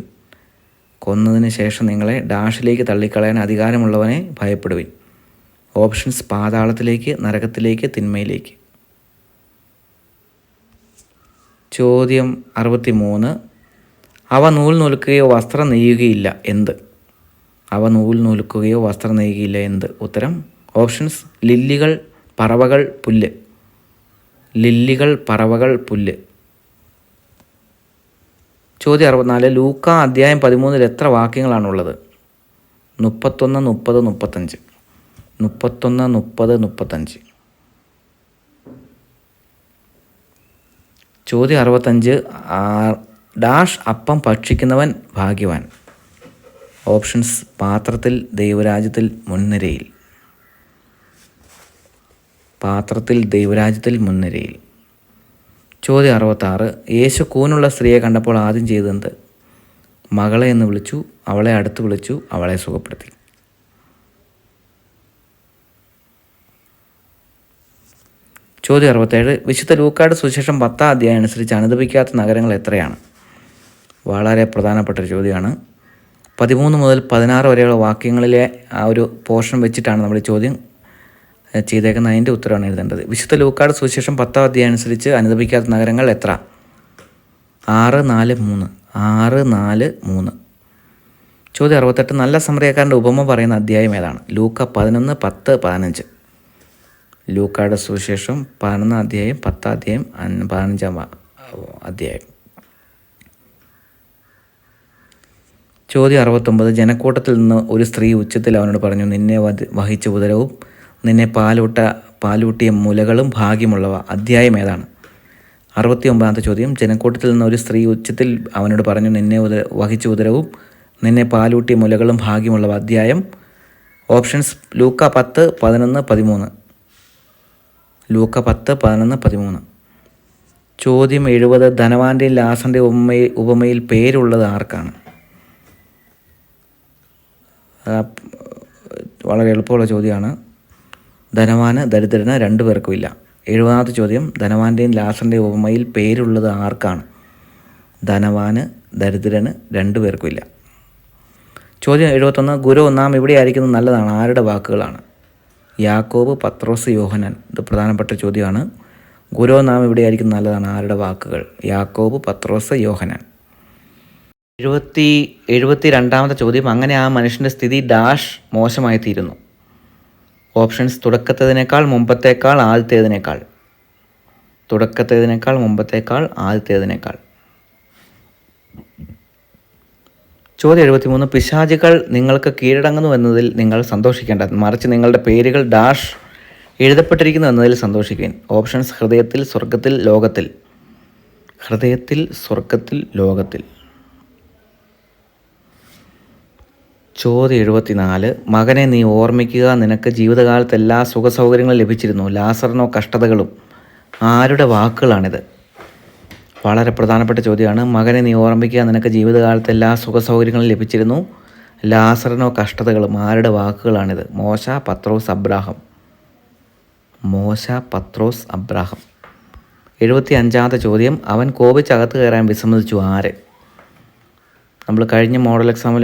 കൊന്നതിന് ശേഷം നിങ്ങളെ ഡാഷിലേക്ക് തള്ളിക്കളയാൻ അധികാരമുള്ളവനെ ഭയപ്പെടുവിൻ. ഓപ്ഷൻസ്: പാതാളത്തിലേക്ക്, നരകത്തിലേക്ക്, തിന്മയിലേക്ക്. ചോദ്യം 63 അവ നൂൽ നൂൽക്കുകയോ വസ്ത്രം നെയ്യുകയില്ല, എന്ത്? അവ നൂൽ നൂൽക്കുകയോ വസ്ത്രം നെയ്യുകയില്ല, എന്ത്? ഉത്തരം ഓപ്ഷൻസ്: ലില്ലികൾ, പറവകൾ, പുല്ല്. ലില്ലികൾ, പറവകൾ, പുല്ല്. ചോദ്യം 64 ലൂക്ക അധ്യായം 13 എത്ര വാക്യങ്ങളാണുള്ളത്? 31, 30, 35. 31, 30, 35. ചോദ്യം 65 ഡാഷ് അപ്പം ഭക്ഷിക്കുന്നവൻ ഭാഗ്യവാൻ. ഓപ്ഷൻസ്: പാത്രത്തിൽ, ദൈവരാജ്യത്തിൽ, മുൻനിരയിൽ. പാത്രത്തിൽ, ദൈവരാജ്യത്തിൽ, മുൻനിരയിൽ. ചോദ്യം 66. യേശു കൂനുള്ള സ്ത്രീയെ കണ്ടപ്പോൾ ആദ്യം ചെയ്തതെന്ത്? മകളെ എന്ന് വിളിച്ചു, അവളെ അടുത്ത് വിളിച്ചു, അവളെ സുഖപ്പെടുത്തി. ചോദ്യം 67. വിശുദ്ധ ലൂക്കായുടെ സുവിശേഷം 10-ാം അധ്യായം അനുസരിച്ച് അനുദപിക്കാത്ത നഗരങ്ങൾ എത്രയാണ്? വളരെ പ്രധാനപ്പെട്ടൊരു ചോദ്യമാണ്. 13 മുതൽ 16 വരെയുള്ള വാക്യങ്ങളിലെ ആ ഒരു പോർഷൻ വെച്ചിട്ടാണ് നമ്മൾ ഈ ചോദ്യം ചെയ്തേക്കുന്നത്. അതിൻ്റെ ഉത്തരവാണ് എഴുതേണ്ടത്. വിശുദ്ധ ലൂക്കായുടെ സുവിശേഷം 10-ാം അധ്യായം അനുസരിച്ച് അനുദപിക്കാത്ത നഗരങ്ങൾ എത്ര? 6, 4, 3. 6, 4, 3. ചോദ്യം 68. നല്ല സമറിയക്കാരൻ്റെ ഉപമ പറയുന്ന അധ്യായം ഏതാണ്? ലൂക്ക 11, 10, 15. ലൂക്കായുടെ സുവിശേഷം 11-ാം അധ്യായം, 10-ാം അധ്യായം, 15-ാം അധ്യായം. ചോദ്യം 69. ജനക്കൂട്ടത്തിൽ നിന്ന് ഒരു സ്ത്രീ ഉച്ചത്തിൽ അവനോട് പറഞ്ഞു, നിന്നെ വഹിച്ച ഉദരവും നിന്നെ പാലൂട്ടിയ മുലകളും ഭാഗ്യമുള്ളവ. അധ്യായം ഏതാണ്? 69-ാമത്തെ ചോദ്യം. ജനക്കൂട്ടത്തിൽ നിന്ന് ഒരു സ്ത്രീ ഉച്ചത്തിൽ അവനോട് പറഞ്ഞു, നിന്നെ വഹിച്ച ഉദരവും നിന്നെ പാലൂട്ടിയ മുലകളും ഭാഗ്യമുള്ളവ. അധ്യായം. ഓപ്ഷൻസ്: ലൂക്ക 10, 11, 13. ലൂക്ക 10, 11, 13. ചോദ്യം 70. ധനവാന്റെയും ലാസറിൻ്റെ ഉപമയിൽ പേരുള്ളത് ആർക്കാണ്? വളരെ എളുപ്പമുള്ള ചോദ്യമാണ്. ധനവാന് ദരിദ്രന് രണ്ടുപേർക്കുമില്ല. 70-ാമത്തെ ചോദ്യം. ധനവാന്റെയും ലാസറിൻ്റെയും ഉപമയിൽ പേരുള്ളത് ആർക്കാണ്? ധനവാന് ദരിദ്രന് രണ്ടുപേർക്കുമില്ല. ചോദ്യം 71. ഗുരു നാം ഇവിടെ ആയിരിക്കുന്നത് നല്ലതാണ്. ആരുടെ വാക്കുകളാണ്? യാക്കോബ്, പത്രോസ്, യോഹന്നാൻ. ഇത് പ്രധാനപ്പെട്ട ചോദ്യമാണ്. ഗുരു നാം ഇവിടെ ആയിരിക്കുന്നത് നല്ലതാണ്. ആരുടെ വാക്കുകൾ? യാക്കോബ്, പത്രോസ്, യോഹന്നാൻ. 72-ാമത്തെ ചോദ്യം. അങ്ങനെ ആ മനുഷ്യൻ്റെ സ്ഥിതി ഡാഷ് മോശമായി തീരുന്നു. ഓപ്ഷൻസ്: തുടക്കത്തേതിനേക്കാൾ, മുമ്പത്തേക്കാൾ, ആദ്യത്തേതിനേക്കാൾ. തുടക്കത്തേതിനേക്കാൾ, മുമ്പത്തേക്കാൾ, ആദ്യത്തേതിനേക്കാൾ. ചോദ്യം 73. പിശാചുകൾ നിങ്ങൾക്ക് കീഴടങ്ങുന്നു എന്നതിൽ നിങ്ങൾ സന്തോഷിക്കേണ്ട, മറിച്ച് നിങ്ങളുടെ പേരുകൾ ഡാഷ് എഴുതപ്പെട്ടിരിക്കുന്നു എന്നതിൽ സന്തോഷിക്കുകയും. ഓപ്ഷൻസ്: ഹൃദയത്തിൽ, സ്വർഗത്തിൽ, ലോകത്തിൽ. ഹൃദയത്തിൽ, സ്വർഗത്തിൽ, ലോകത്തിൽ. ചോദ്യം 74. മകനെ നീ ഓർമ്മിക്കുക, നിനക്ക് ജീവിതകാലത്ത് എല്ലാ സുഖസൗകര്യങ്ങളും ലഭിച്ചിരുന്നു, ലാസറിനോ കഷ്ടതകളും. ആരുടെ വാക്കുകളാണിത്? വളരെ പ്രധാനപ്പെട്ട ചോദ്യമാണ്. മകനെ നീ ഓർമ്മിക്കുക, നിനക്ക് ജീവിതകാലത്ത് എല്ലാ സുഖസൗകര്യങ്ങളും ലഭിച്ചിരുന്നു, ലാസറിനോ കഷ്ടതകളും. ആരുടെ വാക്കുകളാണിത്? മോശ, പത്രോസ്, അബ്രാഹം. മോശ, പത്രോസ്, അബ്രാഹം. 75-ാമത്തെ ചോദ്യം. അവൻ കോപിച്ചകത്ത് കയറാൻ വിസമ്മതിച്ചു. ആര്? നമ്മൾ കഴിഞ്ഞ മോഡൽ എക്സാമിൽ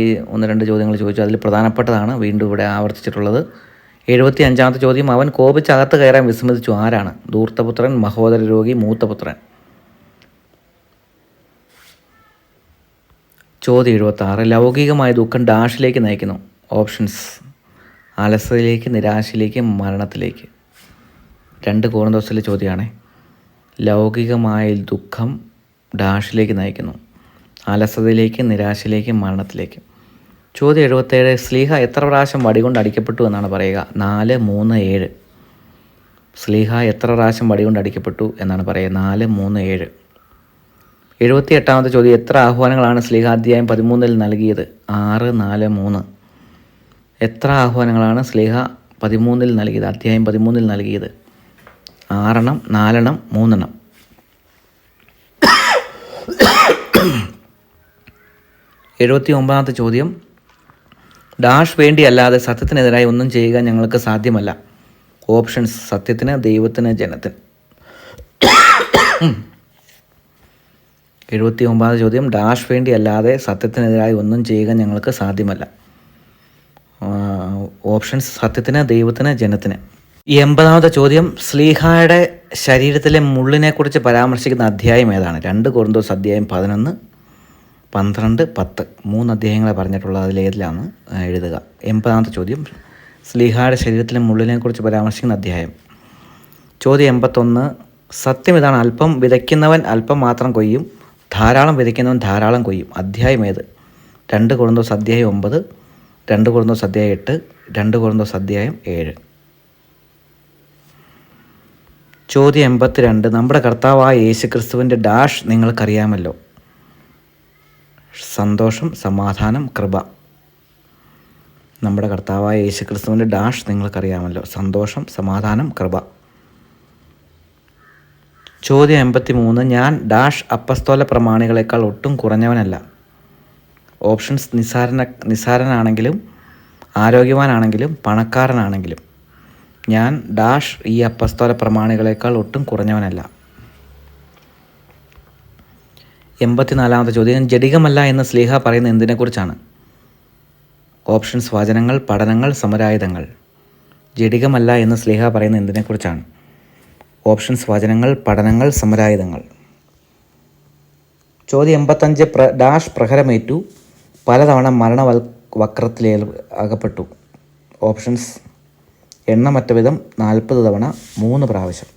ഈ 1-2 ചോദ്യങ്ങൾ ചോദിച്ചു. അതിൽ പ്രധാനപ്പെട്ടതാണ് വീണ്ടും ഇവിടെ ആവർത്തിച്ചിട്ടുള്ളത്. 75-ാമത്തെ ചോദ്യം. അവൻ കോപിച്ചകത്ത് കയറാൻ വിസമ്മതിച്ചു. ആരാണ്? ധൂർത്തപുത്രൻ, മഹോദര രോഗി, മൂത്തപുത്രൻ. ചോദ്യം 76. ലൗകികമായ ദുഃഖം ഡാഷിലേക്ക് നയിക്കുന്നു. ഓപ്ഷൻസ്: അലസതയിലേക്ക്, നിരാശയിലേക്ക്, മരണത്തിലേക്ക്. 2 കോറിന്തോസിലെ ചോദ്യമാണ്. ലൗകികമായ ദുഃഖം ഡാഷിലേക്ക് നയിക്കുന്നു. അലസതയിലേക്ക്, നിരാശയിലേക്ക്, മരണത്തിലേക്ക്. ചോദ്യം 77. സ്ലീഹ എത്ര പ്രാവശ്യം വടികൊണ്ട് അടിക്കപ്പെട്ടു എന്നാണ് പറയുക? 4, 3, 7. സ്ലീഹ എത്ര പ്രാവശ്യം വടികൊണ്ട് അടിക്കപ്പെട്ടു എന്നാണ് പറയുക? 4, 3, 7. 78-ാമത്തെ ചോദ്യം. എത്ര ആഹ്വാനങ്ങളാണ് സ്ലീഹ അധ്യായം 13-ൽ നൽകിയത്? 6, 4, 3. എത്ര ആഹ്വാനങ്ങളാണ് സ്ലീഹ 13-ൽ നൽകിയത്? അധ്യായം 13-ൽ നൽകിയത്? 6, 4, 3. 79-ാമത്തെ ചോദ്യം. ഡാഷ് വേണ്ടിയല്ലാതെ സത്യത്തിനെതിരായി ഒന്നും ചെയ്യുക ഞങ്ങൾക്ക് സാധ്യമല്ല. ഓപ്ഷൻസ്: സത്യത്തിന്, ദൈവത്തിന്, ജനത്തിന്. 79-ാമത്തെ ചോദ്യം. ഡാഷ് വേണ്ടിയല്ലാതെ സത്യത്തിനെതിരായി ഒന്നും ചെയ്യുക ഞങ്ങൾക്ക് സാധ്യമല്ല. ഓപ്ഷൻസ്: സത്യത്തിന്, ദൈവത്തിന്, ജനത്തിന്. 80-ാമത്തെ ചോദ്യം. സ്ലീഹായുടെ ശരീരത്തിലെ മുള്ളിനെക്കുറിച്ച് പരാമർശിക്കുന്ന അധ്യായം ഏതാണ്? 2 കൊരിന്തോസ് അധ്യായം 11, 12, 10. 3 അധ്യായങ്ങളെ പറഞ്ഞിട്ടുള്ളത്. അതിലേതിലാണ് എഴുതുക. 80-ാമത്തെ ചോദ്യം. സ്ലീഹായുടെ ശരീരത്തിലെ മുള്ളിനെക്കുറിച്ച് പരാമർശിക്കുന്ന അധ്യായം. ചോദ്യം 81. സത്യം ഇതാണ്, അല്പം വിതയ്ക്കുന്നവൻ അല്പം മാത്രം കൊയ്യും, ധാരാളം വിതയ്ക്കുന്നവൻ ധാരാളം കൊയ്യും. അധ്യായം ഏത്? 2 കൊരിന്തോസ് അധ്യായം 9, 2 കൊരിന്തോസ് അധ്യായം 8, 2 കൊരിന്തോസ് അധ്യായം 7. ചോദ്യം 82. നമ്മുടെ കർത്താവായ യേശുക്രിസ്തുവിൻ്റെ ഡാഷ് നിങ്ങൾക്കറിയാമല്ലോ. സന്തോഷം, സമാധാനം, കൃപ. നമ്മുടെ കർത്താവായ യേശുക്രിസ്തുവിൻ്റെ ഡാഷ് നിങ്ങൾക്കറിയാമല്ലോ. സന്തോഷം, സമാധാനം, കൃപ. ചോദ്യം 83. ഞാൻ ഡാഷ് അപ്പസ്തോല പ്രമാണികളെക്കാൾ ഒട്ടും കുറഞ്ഞവനല്ല. ഓപ്ഷൻസ് നിസാരനാണെങ്കിലും ആരോഗ്യവാനാണെങ്കിലും പണക്കാരനാണെങ്കിലും ഞാൻ ഡാഷ് ഈ അപ്പസ്തോല പ്രമാണികളെക്കാൾ ഒട്ടും കുറഞ്ഞവനല്ല. 84. ചോദ്യം ജഡികമല്ല എന്ന് ശ്ലീഹ പറയുന്ന എന്തിനെക്കുറിച്ചാണ്? ഓപ്ഷൻസ് വചനങ്ങൾ, പഠനങ്ങൾ, സമരായുധങ്ങൾ. ജഡികമല്ല എന്ന് ശ്ലീഹ പറയുന്ന എന്തിനെക്കുറിച്ചാണ്? ഓപ്ഷൻസ് വചനങ്ങൾ, പഠനങ്ങൾ, സമരായുധങ്ങൾ. ചോദ്യം 85. ഡാഷ് പ്രഹരമേറ്റു, പലതവണ മരണവക്രത്തിൽ അകപ്പെട്ടു. ഓപ്ഷൻസ് എണ്ണമറ്റ വിധം 40 തവണ, 3 പ്രാവശ്യം.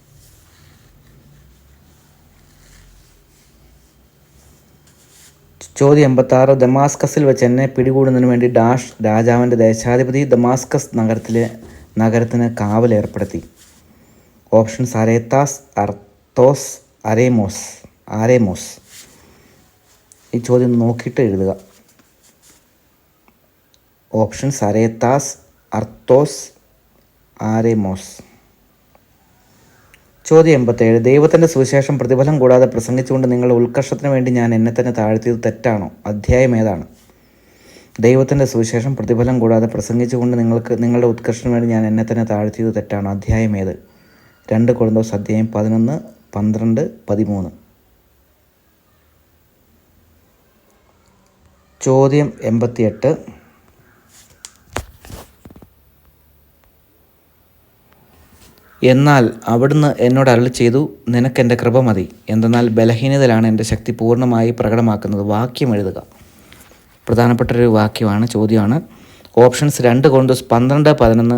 ചോദ്യം 86. ദമാസ്കസിൽ വെച്ച് എന്നെ പിടികൂടുന്നതിന് വേണ്ടി ഡാഷ് രാജാവിൻ്റെ ദേശാധിപതി ദമാസ്കസ് നഗരത്തിന് കാവലേർപ്പെടുത്തി. ഓപ്ഷൻസ് അരേത്താസ്, അർത്തോസ്, ആരേമോസ്. ഈ ചോദ്യം നോക്കിയിട്ട് എഴുതുക. ഓപ്ഷൻസ് അരേത്താസ്, അർത്തോസ്, ആരേമോസ്. ചോദ്യം 87. ദൈവത്തിൻ്റെ സുവിശേഷം പ്രതിഫലം കൂടാതെ പ്രസംഗിച്ചുകൊണ്ട് നിങ്ങളുടെ ഉത്കർഷത്തിന് വേണ്ടി ഞാൻ എന്നെ തന്നെ താഴ്ത്തിയത് തെറ്റാണോ? അധ്യായം ഏതാണ്? ദൈവത്തിൻ്റെ സുവിശേഷം പ്രതിഫലം കൂടാതെ പ്രസംഗിച്ചുകൊണ്ട് നിങ്ങളുടെ ഉത്കർഷത്തിന് വേണ്ടി ഞാൻ എന്നെ തന്നെ താഴ്ത്തിയത് തെറ്റാണോ? അധ്യായം ഏത്? 2 കൊരിന്തോസ് അധ്യായം 11, 12, 13. ചോദ്യം 88. എന്നാൽ അവിടുന്ന് എന്നോട് അരുളി ചെയ്തു, നിനക്കെൻ്റെ കൃപ മതി, എന്തെന്നാൽ ബലഹീനതയിലാണ് എൻ്റെ ശക്തി പൂർണ്ണമായി പ്രകടമാക്കുന്നത്. വാക്യം എഴുതുക. പ്രധാനപ്പെട്ടൊരു വാക്യമാണ്, ചോദ്യമാണ്. ഓപ്ഷൻസ് 2 കൊരിന്തോസ് 12:11,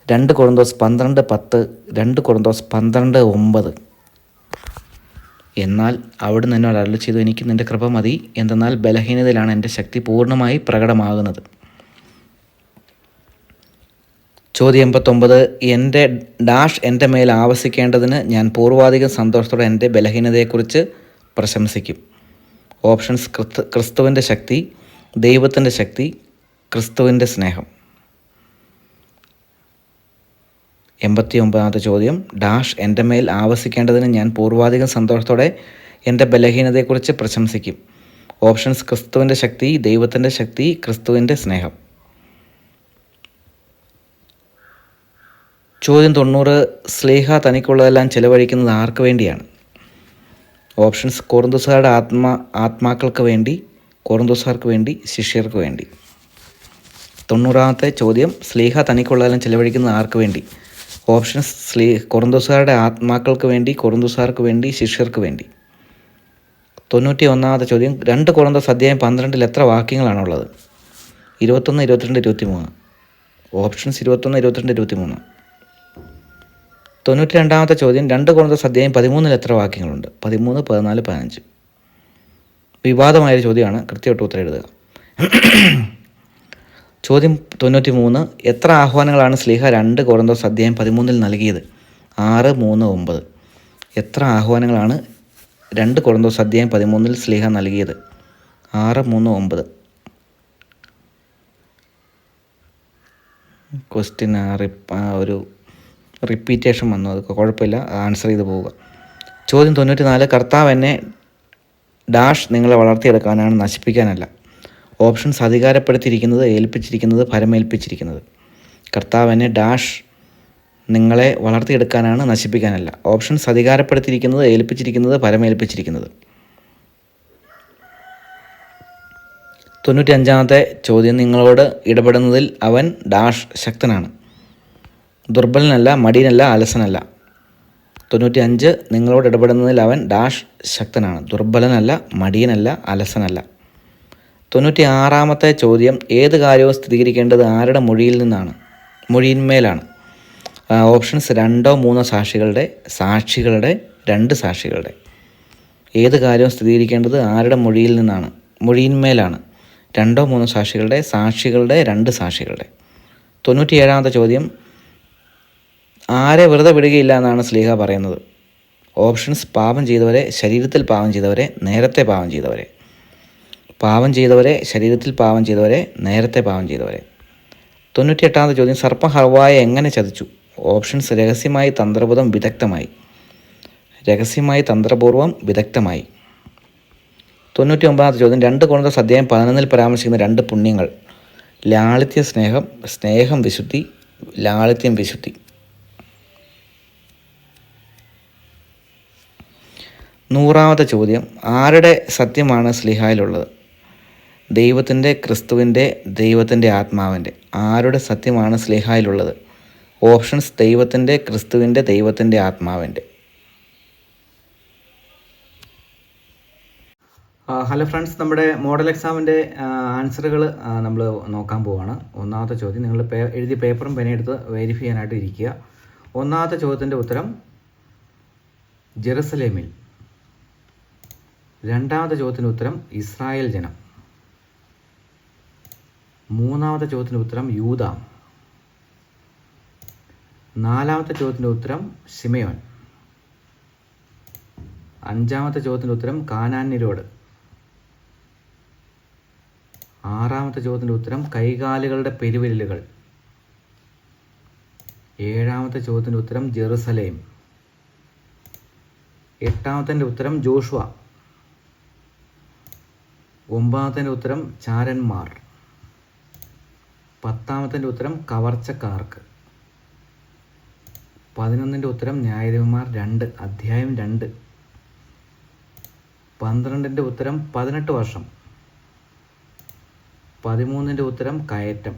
2 കൊരിന്തോസ് 12:10, 2 കൊരിന്തോസ് 12:9. എന്നാൽ അവിടുന്ന് എന്നോട് അരുളി ചെയ്തു, എനിക്ക് നിൻ്റെ കൃപ മതി, എന്തെന്നാൽ ബലഹീനതയിലാണ് എൻ്റെ ശക്തി പൂർണ്ണമായി പ്രകടമാകുന്നത്. ചോദ്യം 89. എൻ്റെ മേൽ ആവസിക്കേണ്ടതിന് ഞാൻ പൂർവാധികം സന്തോഷത്തോടെ എൻ്റെ ബലഹീനതയെക്കുറിച്ച് പ്രശംസിക്കും. ഓപ്ഷൻസ് ക്രിസ്തുവിൻ്റെ ശക്തി, ദൈവത്തിൻ്റെ ശക്തി, ക്രിസ്തുവിൻ്റെ സ്നേഹം. 89. ചോദ്യം ഡാഷ് എൻ്റെ മേൽ ആവസിക്കേണ്ടതിന് ഞാൻ പൂർവാധികം സന്തോഷത്തോടെ എൻ്റെ ബലഹീനതയെക്കുറിച്ച് പ്രശംസിക്കും. ഓപ്ഷൻസ് ക്രിസ്തുവിൻ്റെ ശക്തി, ദൈവത്തിൻ്റെ ശക്തി, ക്രിസ്തുവിൻ്റെ സ്നേഹം. ചോദ്യം 90. ശ്ലീഹ തനിക്കുള്ളതെല്ലാം ചെലവഴിക്കുന്നത് ആർക്ക് വേണ്ടിയാണ്? ഓപ്ഷൻസ് കൊറിന്തോസുകാരുടെ ആത്മാക്കൾക്ക് വേണ്ടി, കൊറിന്തോസുകാർക്ക് വേണ്ടി, ശിഷ്യർക്ക് വേണ്ടി. 90. ചോദ്യം ശ്ലീഹ തനിക്കുള്ളതെല്ലാം ചെലവഴിക്കുന്നത് ആർക്ക് വേണ്ടി? ഓപ്ഷൻസ് കൊറിന്തോസുകാരുടെ ആത്മാക്കൾക്ക് വേണ്ടി, കൊറിന്തോസുകാർക്ക് വേണ്ടി, ശിഷ്യർക്ക് വേണ്ടി. 91. ചോദ്യം 2 കൊരിന്തോസ് അധ്യായം 12 എത്ര വാക്യങ്ങളാണുള്ളത്? 21, 22, 23. ഓപ്ഷൻസ് 21, 22, 23. 92. ചോദ്യം 2 കൊരിന്തോസ് അധ്യായം 13 എത്ര വാക്യങ്ങളുണ്ട്? 13, 14, 15. വിവാദമായൊരു ചോദ്യമാണ്, കൃത്യമായിട്ട് ഉത്തരം എഴുതുക. ചോദ്യം 93. എത്ര ആഹ്വാനങ്ങളാണ് ശ്ലീഹ 2 കൊരിന്തോസ് അധ്യായം 13 നൽകിയത്? 6, 3, 9. എത്ര ആഹ്വാനങ്ങളാണ് 2 കൊരിന്തോസ് അധ്യായം 13 ശ്ലീഹ നൽകിയത്? 6, 3, 9. ക്വസ്റ്റ്യൻ ഒരു റിപ്പീറ്റേഷൻ വന്നു, അത് കുഴപ്പമില്ല, ആൻസർ ചെയ്ത് പോവുക. ചോദ്യം 94. കർത്താവ് എന്നെ ഡാഷ് നിങ്ങളെ വളർത്തിയെടുക്കാനാണ്, നശിപ്പിക്കാനല്ല. ഓപ്ഷൻസ് അധികാരപ്പെടുത്തിയിരിക്കുന്നത്, ഏൽപ്പിച്ചിരിക്കുന്നത്, ഫലമേൽപ്പിച്ചിരിക്കുന്നത്. കർത്താവ് എന്നെ ഡാഷ് നിങ്ങളെ വളർത്തിയെടുക്കാനാണ്, നശിപ്പിക്കാനല്ല. ഓപ്ഷൻസ് അധികാരപ്പെടുത്തിയിരിക്കുന്നത്, ഏൽപ്പിച്ചിരിക്കുന്നത്, ഫലമേൽപ്പിച്ചിരിക്കുന്നത്. 95. ചോദ്യം നിങ്ങളോട് ഇടപെടുന്നതിൽ അവൻ ഡാഷ് ശക്തനാണ്, ദുർബലനല്ല, മടിയനല്ല, അലസനല്ല. 95. നിങ്ങളോട് ഇടപെടുന്നതിൽ അവൻ ഡാഷ് ശക്തനാണ്, ദുർബലനല്ല, മടിയനല്ല, അലസനല്ല. 96. ചോദ്യം ഏത് കാര്യവും സ്ഥിരീകരിക്കേണ്ടത് ആരുടെ മൊഴിയിന്മേലാണ്? ഓപ്ഷൻസ് 2, 3 സാക്ഷികളുടെ, 2 സാക്ഷികളുടെ. ഏത് കാര്യവും സ്ഥിരീകരിക്കേണ്ടത് ആരുടെ മൊഴിയിന്മേലാണ്? 2, 3 സാക്ഷികളുടെ, 2 സാക്ഷികളുടെ. 97. ചോദ്യം ആരെ വെറുതെ വിടുകയില്ല എന്നാണ് ശ്ലീഹ പറയുന്നത്? ഓപ്ഷൻസ് പാപം ചെയ്തവരെ, ശരീരത്തിൽ പാപം ചെയ്തവരെ, നേരത്തെ പാപം ചെയ്തവരെ. പാപം ചെയ്തവരെ, ശരീരത്തിൽ പാപം ചെയ്തവരെ, നേരത്തെ പാപം ചെയ്തവരെ. 98. ചോദ്യം സർപ്പം ഹവ്വായെ എങ്ങനെ ചതിച്ചു? ഓപ്ഷൻസ് രഹസ്യമായി, തന്ത്രപൂർവ്വം, വിദഗ്ധമായി. രഹസ്യമായി, തന്ത്രപൂർവ്വം, വിദഗ്ധമായി. 99ാമത്തെ ചോദ്യം. 2 കൊരിന്ത്യർ അധ്യായം 11 പരാമർശിക്കുന്ന 2 പുണ്യങ്ങൾ. ലാളിത്യ സ്നേഹം, സ്നേഹം വിശുദ്ധി, ലാളിത്യം വിശുദ്ധി. 100ാമത്തെ ചോദ്യം. ആരുടെ സത്യമാണ് സ്ലീഹായിലുള്ളത്? ദൈവത്തിൻ്റെ, ക്രിസ്തുവിൻ്റെ, ദൈവത്തിൻ്റെ ആത്മാവിൻ്റെ. ആരുടെ സത്യമാണ് സ്ലീഹായിലുള്ളത്? ഓപ്ഷൻസ്: ദൈവത്തിൻ്റെ, ക്രിസ്തുവിൻ്റെ, ദൈവത്തിൻ്റെ ആത്മാവിൻ്റെ. ഹലോ ഫ്രണ്ട്സ്, നമ്മുടെ മോഡൽ എക്സാമിൻ്റെ ആൻസറുകൾ നമ്മൾ നോക്കാൻ പോവുകയാണ്. 1ാമത്തെ ചോദ്യം. നിങ്ങൾ എഴുതിയ പേപ്പറും പെനെടുത്ത് വെരിഫൈ ചെയ്യാനായിട്ട് ഇരിക്കുക. 1ാമത്തെ ചോദ്യത്തിൻ്റെ ഉത്തരം ജെറുസലേമിൽ. 2ാമത്തെ ചോദ്യത്തിൻ്റെ ഉത്തരം ഇസ്രായേൽ ജനം. 3ാമത്തെ ചോദ്യത്തിൻ്റെ ഉത്തരം യൂദ. 4ാമത്തെ ചോദ്യത്തിൻ്റെ ഉത്തരം ശിമയോൻ. 5ാമത്തെ ചോദ്യത്തിൻ്റെ ഉത്തരം കാനാന്യരോട്. 6ാമത്തെ ചോദ്യത്തിൻ്റെ ഉത്തരം കൈകാലുകളുടെ പെരുവിരലുകൾ. 7ാമത്തെ ചോദ്യത്തിൻ്റെ ഉത്തരം ജെറുസലേം. 8ാമത്തെ ഉത്തരം ജോഷുവ. 9ാമത്തെ ഉത്തരം ചാരന്മാർ. 10ാമത്തെ ഉത്തരം കവർച്ചക്കാർക്ക്. 11ന്റെ ഉത്തരം ന്യായാധിപന്മാർ 2 അധ്യായം 2. 12ന്റെ ഉത്തരം 18 വർഷം. 13ന്റെ ഉത്തരം കയറ്റം.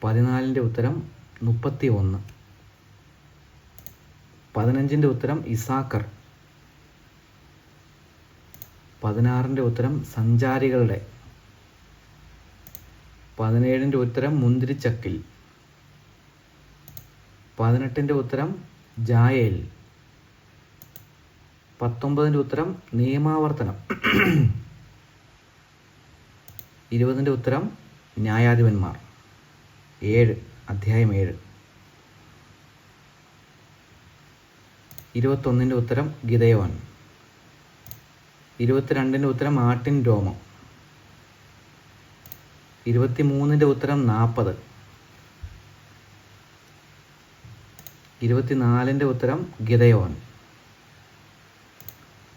14ന്റെ ഉത്തരം 31. 15ന്റെ ഉത്തരം ഇസാക്കർ. 16ന്റെ ഉത്തരം സഞ്ചാരികളുടെ. 17ന്റെ ഉത്തരം മുന്തിരിച്ചക്കിൽ. 18ന്റെ ഉത്തരം ജായേൽ. 19ന്റെ ഉത്തരം നിയമാവർത്തനം. 20ന്റെ ഉത്തരം ന്യായാധിപന്മാർ 7 അധ്യായം 7. 21ന്റെ ഉത്തരം ഗിദെയോൻ. 22ന്റെ ഉത്തരം ആട്ടിൻ രോമം. 23ന്റെ ഉത്തരം 40. 24ന്റെ ഉത്തരം ഗിദെയോൻ.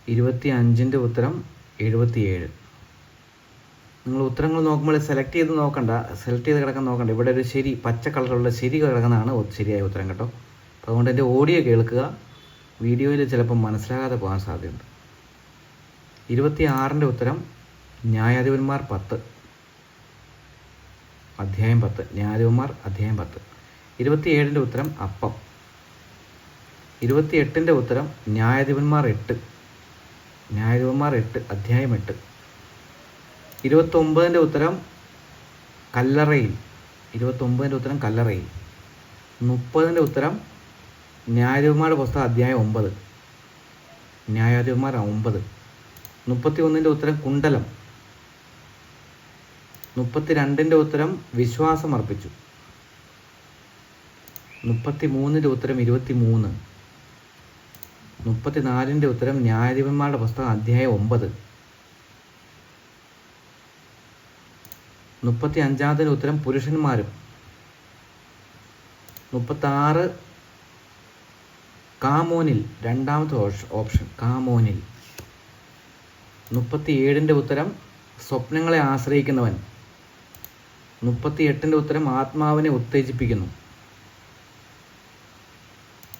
25ന്റെ ഉത്തരം 77. നിങ്ങൾ ഉത്തരങ്ങൾ നോക്കുമ്പോൾ സെലക്ട് ചെയ്ത് കിടക്കാൻ നോക്കണ്ട. ഇവിടെ ഒരു ശരി, പച്ച കളറുള്ള ശരി കിടക്കുന്നതാണ് ശരിയായ ഉത്തരം കേട്ടോ. അപ്പോൾ അതുകൊണ്ട് എൻ്റെ ഓഡിയോ കേൾക്കുക. വീഡിയോയിൽ ചിലപ്പോൾ മനസ്സിലാകാതെ പോകാൻ സാധ്യതയുണ്ട്. 26ന്റെ ഉത്തരം ന്യായാധിപന്മാർ 10 അധ്യായം 10. ന്യായാധിപന്മാർ അധ്യായം 10. 27ന്റെ ഉത്തരം അപ്പം. 28ന്റെ ഉത്തരം ന്യായാധിപന്മാർ 8. ന്യായാധിപന്മാർ 8 അധ്യായം 8. 29ന്റെ ഉത്തരം കല്ലറയിൽ. 29ന്റെ ഉത്തരം കല്ലറയിൽ. 30ന്റെ ഉത്തരം ന്യായാധിപന്മാരുടെ പുസ്തകം അധ്യായം 9. ന്യായാധിപന്മാർ 9. 31ന്റെ ഉത്തരം കുണ്ടലം. 32ന്റെ ഉത്തരം വിശ്വാസം അർപ്പിച്ചു. 33ന്റെ ഉത്തരം 23. 34ന്റെ ഉത്തരം ന്യായാധിപന്മാരുടെ പുസ്തകം അധ്യായം 9. 35ാമത്തെ ഉത്തരം പുരുഷന്മാരും. 36 കാമോനിൽ. 2ാമത്തെ ഓപ്ഷൻ കാമോനിൽ. 37ന്റെ ഉത്തരം സ്വപ്നങ്ങളെ ആശ്രയിക്കുന്നവൻ. 38ന്റെ ഉത്തരം ആത്മാവിനെ ഉത്തേജിപ്പിക്കുന്നു.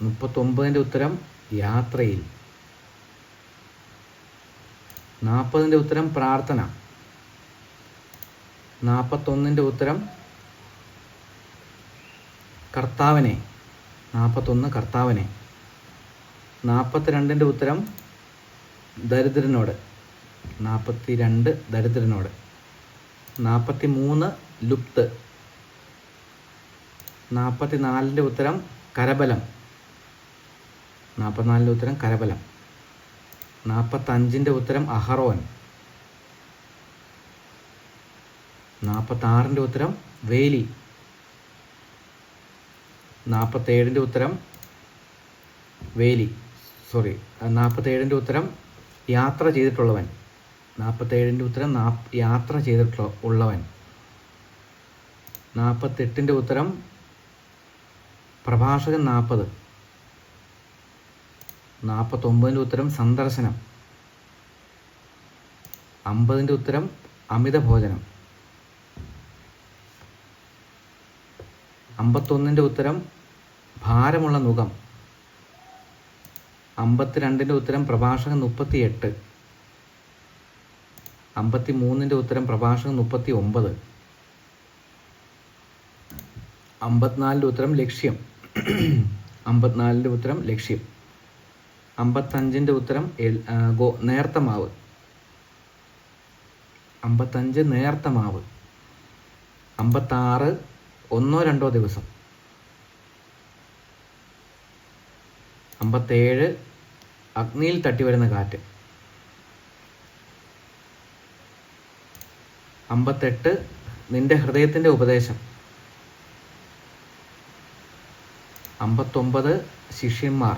39ന്റെ ഉത്തരം യാത്രയിൽ. 40ന്റെ ഉത്തരം പ്രാർത്ഥന. 41ന്റെ ഉത്തരം കർത്താവിനെ. 41 കർത്താവിനെ. 42ന്റെ ഉത്തരം ദരിദ്രനോട്. 42 ദരിദ്രനോട്. 43 ലുപ്ത്. 44ന്റെ ഉത്തരം കരബലം. 44ന്റെ ഉത്തരം കരബലം. 45ന്റെ ഉത്തരം അഹറോൻ. 46ന്റെ ഉത്തരം വേലി. 47ന്റെ ഉത്തരം വേലി. 47ന്റെ ഉത്തരം യാത്ര ചെയ്തിട്ടുള്ളവൻ. 47ന്റെ ഉത്തരം യാത്ര ചെയ്തിട്ടുള്ളവൻ. 48ന്റെ ഉത്തരം പ്രഭാഷകൻ 40. 49ൻ്റെ ഉത്തരം സന്ദർശനം. 50ൻ്റെ ഉത്തരം അമിത ഭോജനം. 51ൻ്റെ ഉത്തരം ഭാരമുള്ള നുകം. 52ൻ്റെ ഉത്തരം പ്രഭാഷകൻ 38. 53ൻ്റെ ഉത്തരം പ്രഭാഷകൻ 39. 54ൻ്റെ ഉത്തരം ലക്ഷ്യം. 54ൻ്റെ ഉത്തരം ലക്ഷ്യം. 55ൻ്റെ ഉത്തരം നേർത്ത മാവ്. 55 നേർത്ത മാവ്. 56 ഒന്നോ രണ്ടോ ദിവസം. 57 അഗ്നിയിൽ തട്ടിവരുന്ന കാറ്റ്. 58 നിന്റെ ഹൃദയത്തിൻ്റെ ഉപദേശം. 59 ശിഷ്യന്മാർ.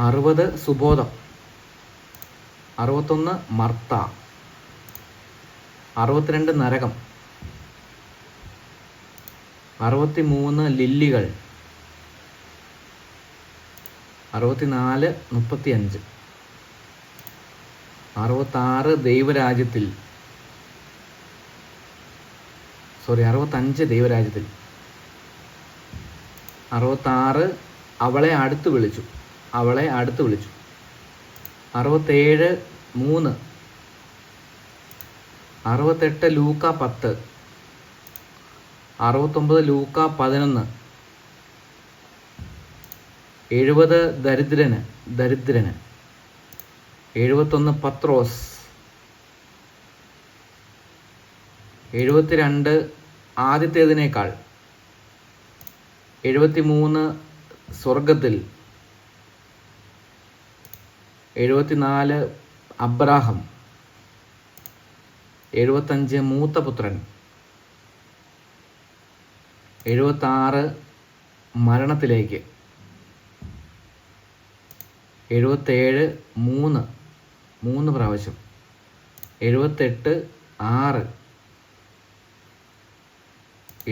60 സുബോധം. 61 മർത്ത. 62 നരകം. 63 ലില്ലികൾ. 64 35. 66 ദൈവരാജ്യത്തിൽ. 65 ദൈവരാജ്യത്തിൽ. 66 അവളെ അടുത്ത് വിളിച്ചു. 67 3. 68 ലൂക്ക 10. 69 ലൂക്ക 11. 70 ദരിദ്രന്. 71 പത്രോസ്. 72 ആദ്യത്തേതിനേക്കാൾ. 73 സ്വർഗത്തിൽ. 74 അബ്രാഹം. 75 മൂത്ത പുത്രൻ. 76 മരണത്തിലേക്ക്. 77 മൂന്ന് പ്രാവശ്യം. 78 6.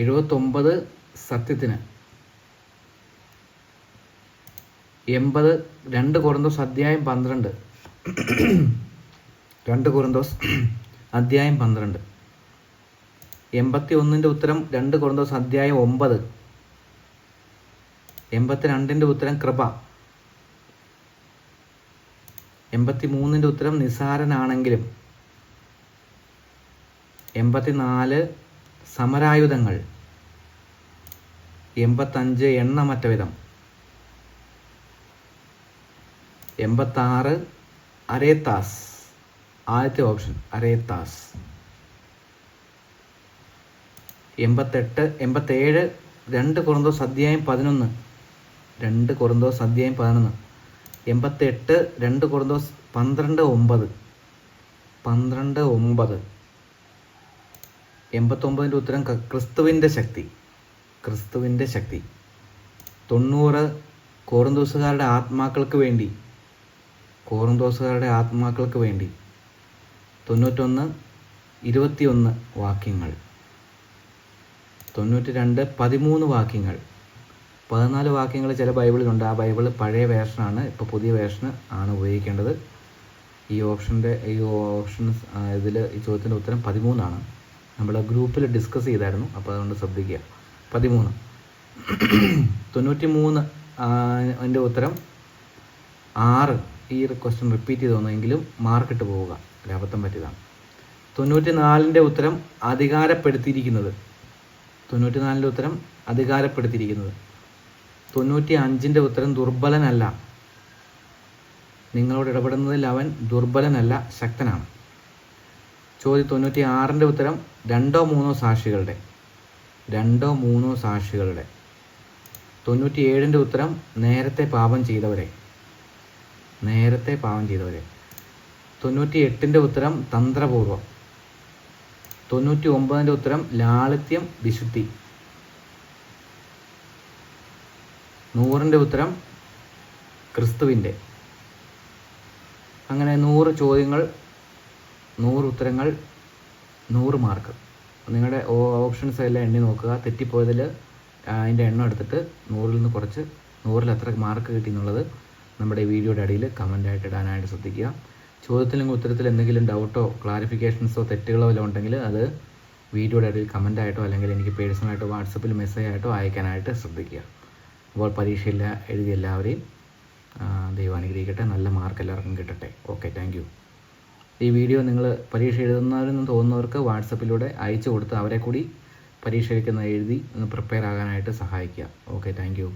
79 സത്യത്തിന്. 80 2 കൊറിന്തോസ് അധ്യായം 12. 2 കൊറിന്തോസ് അധ്യായം 12. 81ൻ്റെ ഉത്തരം 2 കൊറിന്തോസ് അധ്യായം 9. 82ൻ്റെ ഉത്തരം കൃപ. 83ൻ്റെ ഉത്തരം നിസാരനാണെങ്കിലും. 84 സമരായുധങ്ങൾ. 85 എണ്ണമറ്റ വിധം. 86 അരേത്താസ്. ആദ്യത്തെ ഓപ്ഷൻ അരേത്താസ്. 87 2 കൊറിന്തോസ് അധ്യായം 11. 2 കൊറിന്തോസ് അധ്യായം 11. 88 2 കൊറിന്തോസ് 12:9. 12:9. 89ൻ്റെ ഉത്തരം ക്രിസ്തുവിൻ്റെ ശക്തി. 90 കൊറിന്തോസുകാരുടെ ആത്മാക്കൾക്ക് വേണ്ടി. 91 21 വാക്യങ്ങൾ. 92 13 വാക്യങ്ങൾ. 14 വാക്യങ്ങൾ ചില ബൈബിളിലുണ്ട്. ആ ബൈബിൾ പഴയ വേർഷനാണ്. ഇപ്പോൾ പുതിയ വേർഷൻ ആണ് ഉപയോഗിക്കേണ്ടത്. ഈ ഓപ്ഷൻസ് ഇതിൽ ഈ ചോദ്യത്തിൻ്റെ ഉത്തരം 13 നമ്മൾ ഗ്രൂപ്പിൽ ഡിസ്കസ് ചെയ്തായിരുന്നു. അപ്പോൾ അതുകൊണ്ട് ശ്രദ്ധിക്കുക. 13. 93 അതിൻ്റെ ഉത്തരം 6. ഈ ക്വസ്റ്റ്യൻ റിപ്പീറ്റ് ചെയ്ത് വന്നെങ്കിലും മാർക്കിട്ട് പോവുക. അബദ്ധം പറ്റിയതാണ്. 94ൻ്റെ ഉത്തരം അധികാരപ്പെടുത്തിയിരിക്കുന്നത്. 94ൻ്റെ ഉത്തരം അധികാരപ്പെടുത്തിയിരിക്കുന്നത്. 95ൻ്റെ ഉത്തരം ദുർബലനല്ല. നിങ്ങളോട് ഇടപെടുന്നതിൽ അവൻ ദുർബലനല്ല, ശക്തനാണ്. ചോദ്യം 96ൻ്റെ ഉത്തരം 2-3 സാക്ഷികളുടെ. 97ൻ്റെ ഉത്തരം നേരത്തെ പാപം ചെയ്തവരെ. 98ൻ്റെ ഉത്തരം തന്ത്രപൂർവം. 99ൻ്റെ ഉത്തരം ലാളിത്യം, വിശുദ്ധി. 100ൻ്റെ ഉത്തരം ക്രിസ്തുവിൻ്റെ. അങ്ങനെ 100 ചോദ്യങ്ങൾ, 100 ഉത്തരങ്ങൾ, 100 മാർക്ക്. നിങ്ങളുടെ ഓപ്ഷൻസ് എല്ലാം എണ്ണി നോക്കുക. തെറ്റിപ്പോയതിൽ അതിൻ്റെ എണ്ണം എടുത്തിട്ട് 100-ൽ നിന്ന് കുറച്ച് 100-ൽ എത്ര മാർക്ക് കിട്ടി എന്നുള്ളത് നമ്മുടെ വീഡിയോയുടെ അടിയിൽ കമൻ്റായിട്ട് ഇടാനായിട്ട് ശ്രദ്ധിക്കുക. ചോദ്യത്തിലും ഉത്തരത്തിൽ എന്തെങ്കിലും ഡൗട്ടോ ക്ലാരിഫിക്കേഷൻസോ തെറ്റുകളോ വല്ലതും ഉണ്ടെങ്കിൽ അത് വീഡിയോയുടെ ഇടയിൽ കമൻ്റായിട്ടോ അല്ലെങ്കിൽ എനിക്ക് പേഴ്സണലായിട്ടോ വാട്സപ്പിൽ മെസ്സേജായിട്ടോ അയക്കാനായിട്ട് ശ്രദ്ധിക്കുക. അപ്പോൾ പരീക്ഷയില്ല എഴുതിയ എല്ലാവരെയും ദൈവം അനുഗ്രഹിക്കട്ടെ. നല്ല മാർക്ക് എല്ലാവർക്കും കിട്ടട്ടെ. Okay, thank you. ഈ വീഡിയോ നിങ്ങൾ പരീക്ഷ എഴുതുന്നവരെന്ന് തോന്നുന്നവർക്ക് വാട്സപ്പിലൂടെ അയച്ചു കൊടുത്ത് അവരെ കൂടി പരീക്ഷയ്ക്ക് എഴുതി ഒന്ന് പ്രിപ്പയർ ആകാനായിട്ട് സഹായിക്കുക. Okay, thank you.